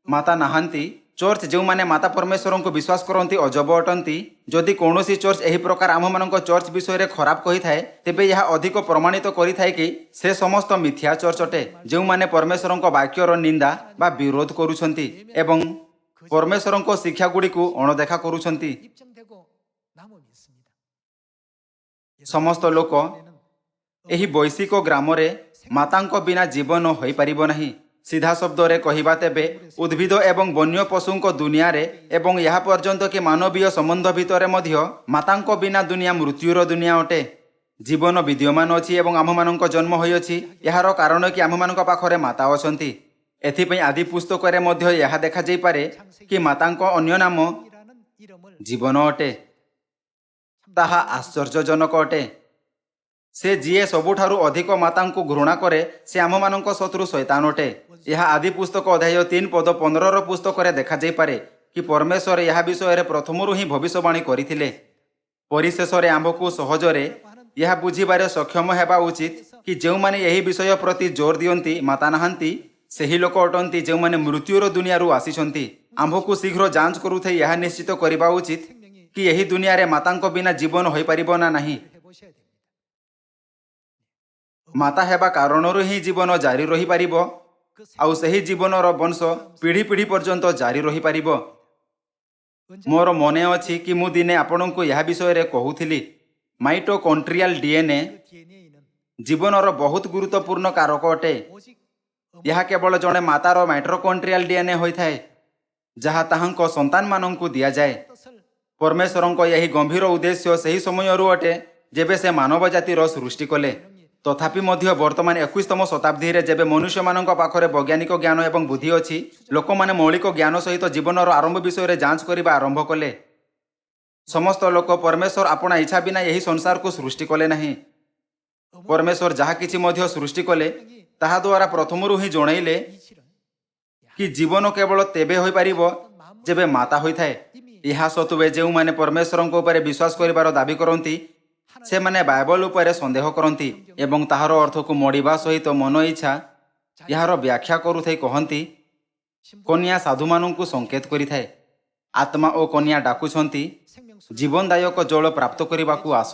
ମାତା ନାହାନ୍ତି। ଚର୍ଚ୍ଚ ଯେଉଁମାନେ ମାତା ପରମେଶ୍ୱରଙ୍କୁ ବିଶ୍ୱାସ କରନ୍ତି ଅଜବ ଅଟନ୍ତି। ଯଦି କୌଣସି ଚର୍ଚ୍ଚ ଏହି ପ୍ରକାର ଆମ୍ଭମାନଙ୍କ ଚର୍ଚ୍ଚ ବିଷୟରେ ଖରାପ କହିଥାଏ, ତେବେ ଏହା ଅଧିକ ପ୍ରମାଣିତ କରିଥାଏ କି ସେ ସମସ୍ତ ମିଥ୍ୟା ଚର୍ଚ୍ଚ ଅଟେ, ଯେଉଁମାନେ ପରମେଶ୍ୱରଙ୍କ ବାକ୍ୟର ନିନ୍ଦା ବା ବିରୋଧ କରୁଛନ୍ତି ଏବଂ ପରମେଶ୍ୱରଙ୍କ ଶିକ୍ଷାଗୁଡ଼ିକୁ ଅଣଦେଖା କରୁଛନ୍ତି। 입증되고 남음이 있습니다. ସମସ୍ତ ଲୋକ ଏହି ବୈଶ୍ୱିକ ଗ୍ରାମରେ ମାତାଙ୍କ ବିନା ଜୀବନ ହୋଇପାରିବ ନାହିଁ। ସିଧା ଶବ୍ଦରେ କହିବା ତେବେ ଉଦ୍ଭିଦ ଏବଂ ବନ୍ୟ ପଶୁଙ୍କ ଦୁନିଆରେ ଏବଂ ଏହା ପର୍ଯ୍ୟନ୍ତ କି ମାନବୀୟ ସମ୍ବନ୍ଧ ଭିତରେ ମଧ୍ୟ ମାତାଙ୍କ ବିନା ଦୁନିଆ ମୃତ୍ୟୁର ଦୁନିଆ ଅଟେ। ଜୀବନ ବିଦ୍ୟମାନ ଅଛି ଏବଂ ଆମ୍ଭମାନଙ୍କ ଜନ୍ମ ହୋଇଅଛି। ଏହାର କାରଣ କି ଆମ୍ଭମାନଙ୍କ ପାଖରେ ମାତା ଅଛନ୍ତି। ଏଥିପାଇଁ ଆଦି ପୁସ୍ତକରେ ମଧ୍ୟ ଏହା ଦେଖାଯାଇପାରେ କି ମାତାଙ୍କ ଅନ୍ୟ ନାମ 이라는 이름을 ଜୀବନ ଅଟେ। ତାହା ଆଶ୍ଚର୍ଯ୍ୟଜନକ ଅଟେ। ସେ ଯିଏ ସବୁଠାରୁ ଅଧିକ ମାତାଙ୍କୁ ଘୃଣା କରେ ସେ ଆମମାନଙ୍କ ଶତ୍ରୁ ଶୈତାନ ଅଟେ। ଏହା ଆଦି ପୁସ୍ତକ ଅଧ୍ୟାୟ 3 ପଦ 15 ପୁସ୍ତକରେ ଦେଖାଯାଇପାରେ କି ପରମେଶ୍ୱର ଏହା ବିଷୟରେ ପ୍ରଥମରୁ ହିଁ ଭବିଷ୍ୟବାଣୀ କରିଥିଲେ। ପରିଶେଷରେ ଆମ୍ଭକୁ ସହଜରେ ଏହା ବୁଝିବାରେ ସକ୍ଷମ ହେବା ଉଚିତ କି ଯେଉଁମାନେ ଏହି ବିଷୟ ପ୍ରତି ଜୋର ଦିଅନ୍ତି ମାତା ନାହାନ୍ତି ସେହି ଲୋକ ଅଟନ୍ତି ଯେଉଁମାନେ ମୃତ୍ୟୁର ଦୁନିଆରୁ ଆସିଛନ୍ତି। ଆମ୍ଭକୁ ଶୀଘ୍ର ଯାଞ୍ଚ କରୁଥାଇ ଏହା ନିଶ୍ଚିତ କରିବା ଉଚିତ କି ଏହି ଦୁନିଆରେ ମାତାଙ୍କ ବିନା ଜୀବନ ହୋଇପାରିବ ନା ନାହିଁ। 해보셔야 됩니다. ମାତା ହେବା କାରଣରୁ ହିଁ ଜୀବନ ଜାରି ରହିପାରିବ 그 ଆଉ ସେହି ଜୀବନର ବଂଶ ପିଢ଼ି ପିଢ଼ି ପର୍ଯ୍ୟନ୍ତ ଜାରି ରହିପାରିବ। 언제 ମୋର ମନେ ଅଛି କି ମୁଁ ଦିନେ ଆପଣଙ୍କୁ ଏହା ବିଷୟରେ କହୁଥିଲି। ମାଇଟୋକଣ୍ଡ୍ରିଆଲ ଡିଏନ୍ଏ 그 DNA는 ଜୀବନର ବହୁତ ଗୁରୁତ୍ୱପୂର୍ଣ୍ଣ କାରକ ଅଟେ। 오직 ଏହା କେବଳ ଜଣେ ମାତାର ମାଇଟୋକଣ୍ଡ୍ରିଆଲ ଡିଏନ୍ଏ ହୋଇଥାଏ ଯାହା ତାହାଙ୍କ ସନ୍ତାନମାନଙ୍କୁ ଦିଆଯାଏ। 뜻을 ପରମେଶ୍ୱରଙ୍କ ଏହି ଗମ୍ଭୀର ଉଦ୍ଦେଶ୍ୟ ସେହି ସମୟରୁ ଅଟେ ଯେବେ ସେ ମାନବ ଜାତିର ସୃଷ୍ଟି କଲେ। ତଥାପି ମଧ୍ୟ ବର୍ତ୍ତମାନ 21ତମ ଶତାବ୍ଦୀରେ ଯେବେ ମନୁଷ୍ୟମାନଙ୍କ ପାଖରେ ବୈଜ୍ଞାନିକ ଜ୍ଞାନ ଏବଂ ବୁଦ୍ଧି ଅଛି ଲୋକମାନେ ମୌଳିକ ଜ୍ଞାନ ସହିତ ଜୀବନର ଆରମ୍ଭ ବିଷୟରେ ଯାଞ୍ଚ କରିବା ଆରମ୍ଭ କଲେ। ସମସ୍ତ ଲୋକ ପରମେଶ୍ୱର ଆପଣା ଇଚ୍ଛା ବିନା ଏହି ସଂସାରକୁ ସୃଷ୍ଟି କଲେ ନାହିଁ। ପରମେଶ୍ୱର ଯାହା କିଛି ମଧ୍ୟ ସୃଷ୍ଟି କଲେ ତାହା ଦ୍ୱାରା ପ୍ରଥମରୁ ହିଁ ଜଣାଇଲେ 이치를 କି ଜୀବନ କେବଳ ତେବେ ହୋଇପାରିବ ଯେବେ ମାତା ହୋଇଥାଏ। ଏହା ସତ୍ତ୍ୱେ ଯେଉଁମାନେ ପରମେଶ୍ୱରଙ୍କ ଉପରେ ବିଶ୍ୱାସ କରିବାର ଦାବି କରନ୍ତି ସେମାନେ ବାଇବଲ ଉପରେ ସନ୍ଦେହ କରନ୍ତି ଏବଂ ତାହାର ଅର୍ଥକୁ ମୋଡ଼ିବା ସହିତ ମନ ଇଚ୍ଛା ଏହାର ବ୍ୟାଖ୍ୟା କରୁଥାଇ କହନ୍ତି କନ୍ୟା ସାଧୁମାନଙ୍କୁ ସଂକେତ କରିଥାଏ। ଆତ୍ମା ଓ କନ୍ୟା ଡାକୁଛନ୍ତି 생명수를 ଜୀବନଦାୟକ ଜଳ ପ୍ରାପ୍ତ କରିବାକୁ ଆସ।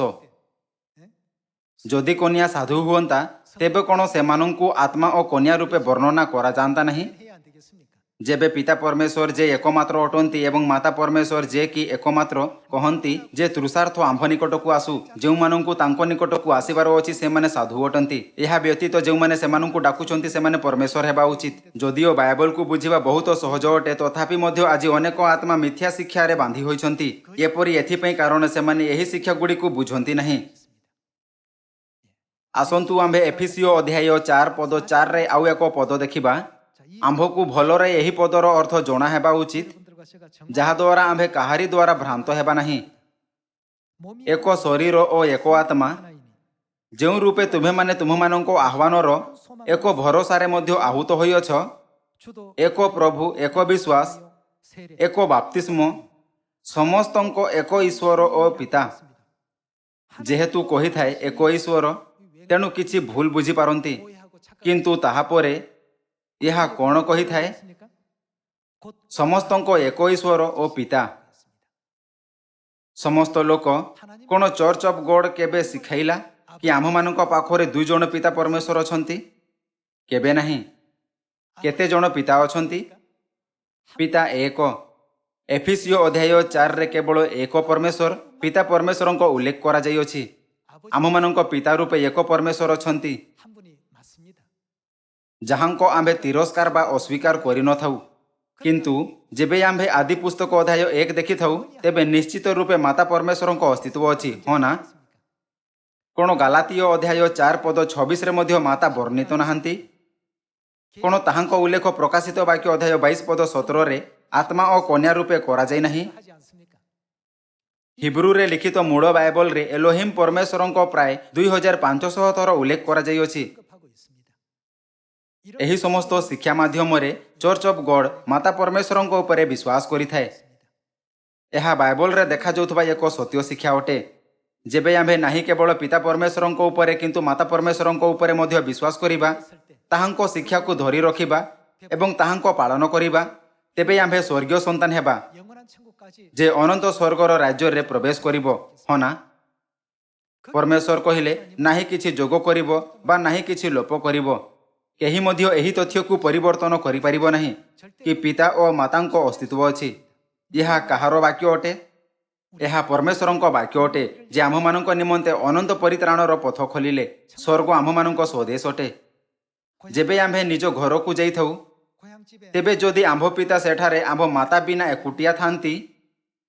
ଯଦି କନ୍ୟା ସାଧୁ ହୁଅନ୍ତା ତେବେ କ'ଣ ସେମାନଙ୍କୁ ଆତ୍ମା ଓ କନ୍ୟା ରୂପେ ବର୍ଣ୍ଣନା କରାଯାଆନ୍ତା ନାହିଁ? 해야 안 되겠습니까? ଯେବେ ପିତା ପରମେଶ୍ୱର ଯେ ଏକମାତ୍ର ଅଟନ୍ତି ଏବଂ ମାତା ପରମେଶ୍ୱର ଯେ କି ଏକମାତ୍ର କହନ୍ତି ଯେ ତୃଷାର୍ଥ ଆମ୍ଭ ନିକଟକୁ ଆସୁ, ଯେଉଁମାନଙ୍କୁ ତାଙ୍କ ନିକଟକୁ ଆସିବାର ଅଛି ସେମାନେ ସାଧୁ ଅଟନ୍ତି। ଏହା ବ୍ୟତୀତ ଯେଉଁମାନେ ସେମାନଙ୍କୁ ଡାକୁଛନ୍ତି ସେମାନେ ପରମେଶ୍ୱର ହେବା ଉଚିତ। ଯଦିଓ ବାଇବଲକୁ ବୁଝିବା ବହୁତ ସହଜ ଅଟେ ତଥାପି ମଧ୍ୟ ଆଜି ଅନେକ ଆତ୍ମା ମିଥ୍ୟା ଶିକ୍ଷାରେ ବାନ୍ଧି ହୋଇଛନ୍ତି। ଏପରି ଏଥିପାଇଁ କାରଣ ସେମାନେ ଏହି ଶିକ୍ଷାଗୁଡ଼ିକୁ ବୁଝନ୍ତି ନାହିଁ। ଆସନ୍ତୁ ଆମ୍ଭେ ଏଫିସିଓ ଅଧ୍ୟାୟ 4 ପଦ 4ରେ ଆଉ ଏକ ପଦ ଦେଖିବା। 자, 이 ଆମ୍ଭକୁ ଭଲରେ ଏହି ପଦର ଅର୍ଥ ଜଣା ହେବା ଉଚିତ 여러분들과 제가 ଯାହାଦ୍ୱାରା ଆମ୍ଭେ କାହାରି ଦ୍ୱାରା ଭ୍ରାନ୍ତ ହେବା ନାହିଁ। 몸이 ଏକ ଶରୀର ଓ ଏକ ଆତ୍ମା 하나이니 ଯେଉଁ ରୂପେ ତୁମେମାନେ ତୁମମାନଙ୍କ ଆହ୍ୱାନର ଏକ ଭରସାରେ ମଧ୍ୟ ଆହୁତ ହୋଇଅଛ, 주도 ଏକ ପ୍ରଭୁ, ଏକ ବିଶ୍ୱାସ, 세례 ଏକ ବାପ୍ତିସ୍ମ, ସମସ୍ତଙ୍କ ଏକ ଈଶ୍ୱର ଓ ପିତା। ଯେହେତୁ କହିଥାଏ ଏକ ଈଶ୍ୱର ତେଣୁ କିଛି ଭୁଲ ବୁଝିପାରନ୍ତି 오해하고 착각 କିନ୍ତୁ ତାହାପରେ ଏହା କ'ଣ କହିଥାଏ? 했습니까? 곧 ସମସ୍ତଙ୍କ ଏକ ଈଶ୍ୱର ଓ ପିତା। ସମସ୍ତ ଲୋକ କ'ଣ ଚର୍ଚ୍ଚ ଅଫ୍ ଗଡ୍ କେବେ ଶିଖାଇଲା କି ଆମ୍ଭମାନଙ୍କ ପାଖରେ 2 ଜଣ ପିତା ପରମେଶ୍ୱର ଅଛନ୍ତି? କେବେ ନାହିଁ। କେତେ ଜଣ ପିତା ଅଛନ୍ତି? ପିତା ଏକ। ଏଫିସିଓ ଅଧ୍ୟାୟ 4ରେ କେବଳ ଏକ ପରମେଶ୍ୱର ପିତା ପରମେଶ୍ୱରଙ୍କ ଉଲ୍ଲେଖ କରାଯାଇଅଛି। ଆମମାନଙ୍କ ପିତା ରୂପେ ଏକ ପରମେଶ୍ୱର ଅଛନ୍ତି 한 분이 맞습니다. ଯାହାଙ୍କ ଆମ୍ଭେ ତିରସ୍କାର ବା ଅସ୍ୱୀକାର କରିନଥାଉ। କିନ୍ତୁ ଯେବେ ଆମ୍ଭେ ଆଦି ପୁସ୍ତକ ଅଧ୍ୟାୟ 1 ଦେଖିଥାଉ ତେବେ ନିଶ୍ଚିତ ରୂପେ ମାତା ପରମେଶ୍ୱରଙ୍କ ଅସ୍ତିତ୍ୱ ଅଛି, ହଁ ନା? କ'ଣ ଗାଲାତୀୟ ଅଧ୍ୟାୟ 4 ପଦ 26ରେ ମଧ୍ୟ ମାତା ବର୍ଣ୍ଣିତ ନାହାନ୍ତି? କ'ଣ ତାହାଙ୍କ ଉଲ୍ଲେଖ ପ୍ରକାଶିତ ବାକ୍ୟ ଅଧ୍ୟାୟ 22 ପଦ 17ରେ ଆତ୍ମା ଓ କନ୍ୟା ରୂପେ କରାଯାଇ ନାହିଁ? 하지 않습니까? ହିବ୍ରୁରେ ଲିଖିତ ମୂଳ ବାଇବଲରେ ଏଲୋହିମ୍ ପରମେଶ୍ୱରଙ୍କ ପ୍ରାୟ 2500 ଥର ଉଲ୍ଲେଖ କରାଯାଇଅଛି। 언급하고 있습니다. ଏହି ସମସ୍ତ ଶିକ୍ଷା ମାଧ୍ୟମରେ ଚର୍ଚ୍ଚ ଅଫ୍ ଗଡ୍ ମାତା ପରମେଶ୍ୱରଙ୍କ ଉପରେ ବିଶ୍ୱାସ କରିଥାଏ। ଏହା ବାଇବଲରେ ଦେଖାଯାଉଥିବା ଏକ ସତ୍ୟ ଶିକ୍ଷା ଅଟେ। ଯେବେ ଆମ୍ଭେ ନାହିଁ କେବଳ ପିତା ପରମେଶ୍ୱରଙ୍କ ଉପରେ କିନ୍ତୁ ମାତା ପରମେଶ୍ୱରଙ୍କ ଉପରେ ମଧ୍ୟ ବିଶ୍ୱାସ କରିବା, ତାହାଙ୍କ ଶିକ୍ଷାକୁ ଧରି ରଖିବା ଏବଂ ତାହାଙ୍କ ପାଳନ କରିବା, ତେବେ ଆମ୍ଭେ ସ୍ୱର୍ଗୀୟ ସନ୍ତାନ ହେବା 영원한 천국까지 ଯେ ଅନନ୍ତ ସ୍ୱର୍ଗର ରାଜ୍ୟରେ ପ୍ରବେଶ କରିବ, ହଁ ନା? ପରମେଶ୍ୱର କହିଲେ ନାହିଁ କିଛି ଯୋଗ କରିବ ବା ନାହିଁ କିଛି ଲୋପ କରିବ। କେହି ମଧ୍ୟ ଏହି ତଥ୍ୟକୁ ପରିବର୍ତ୍ତନ କରିପାରିବ ନାହିଁ କି ପିତା ଓ ମାତାଙ୍କ ଅସ୍ତିତ୍ୱ ଅଛି। ଏହା କାହାର ବାକ୍ୟ ଅଟେ? ଏହା ପରମେଶ୍ୱରଙ୍କ ବାକ୍ୟ ଅଟେ ଯେ ଆମ୍ଭମାନଙ୍କ ନିମନ୍ତେ ଅନନ୍ତ ପରିତ୍ରାଣର ପଥ ଖୋଲିଲେ। ସ୍ୱର୍ଗ ଆମ୍ଭମାନଙ୍କ ସ୍ୱଦେଶ ଅଟେ। ଯେବେ ଆମ୍ଭେ ନିଜ ଘରକୁ ଯାଇଥାଉ 고향집에 ତେବେ ଯଦି ଆମ୍ଭ ପିତା ସେଠାରେ ଆମ୍ଭ ମାତା ବିନା ଏକୁଟିଆ ଥାନ୍ତି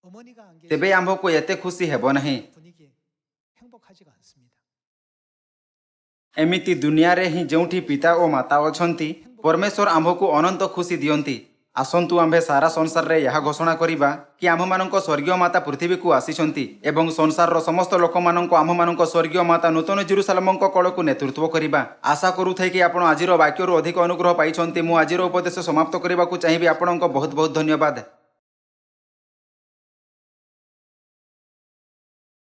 어머니가 안 계신 ତେବେ ଆମ୍ଭକୁ ଏତେ ଖୁସି ହେବ ନାହିଁ। 분위기에 행복하지가 않습니다. ଏମିତି ଦୁନିଆରେ ହିଁ ଯେଉଁଠି ପିତା ଓ ମାତା ଅଛନ୍ତି ପରମେଶ୍ୱର ଆମ୍ଭକୁ ଅନନ୍ତ ଖୁସି ଦିଅନ୍ତି। ଆସନ୍ତୁ ଆମ୍ଭେ ସାରା ସଂସାରରେ ଏହା ଘୋଷଣା କରିବା କି ଆମ୍ଭମାନଙ୍କ ସ୍ୱର୍ଗୀୟ ମାତା ପୃଥିବୀକୁ ଆସିଛନ୍ତି ଏବଂ ସଂସାରର ସମସ୍ତ ଲୋକମାନଙ୍କୁ ଆମ୍ଭମାନଙ୍କ ସ୍ୱର୍ଗୀୟ ମାତା ନୂତନ ଜେରୁସାଲେମଙ୍କ କଳକୁ ନେତୃତ୍ୱ କରିବା। ଆଶା କରୁଥାଏ କି ଆପଣ ଆଜିର ବାକ୍ୟରୁ ଅଧିକ ଅନୁଗ୍ରହ ପାଇଛନ୍ତି। ମୁଁ ଆଜିର ଉପଦେଶ ସମାପ୍ତ କରିବାକୁ ଚାହିଁବି। ଆପଣଙ୍କ ବହୁତ ବହୁତ ଧନ୍ୟବାଦ।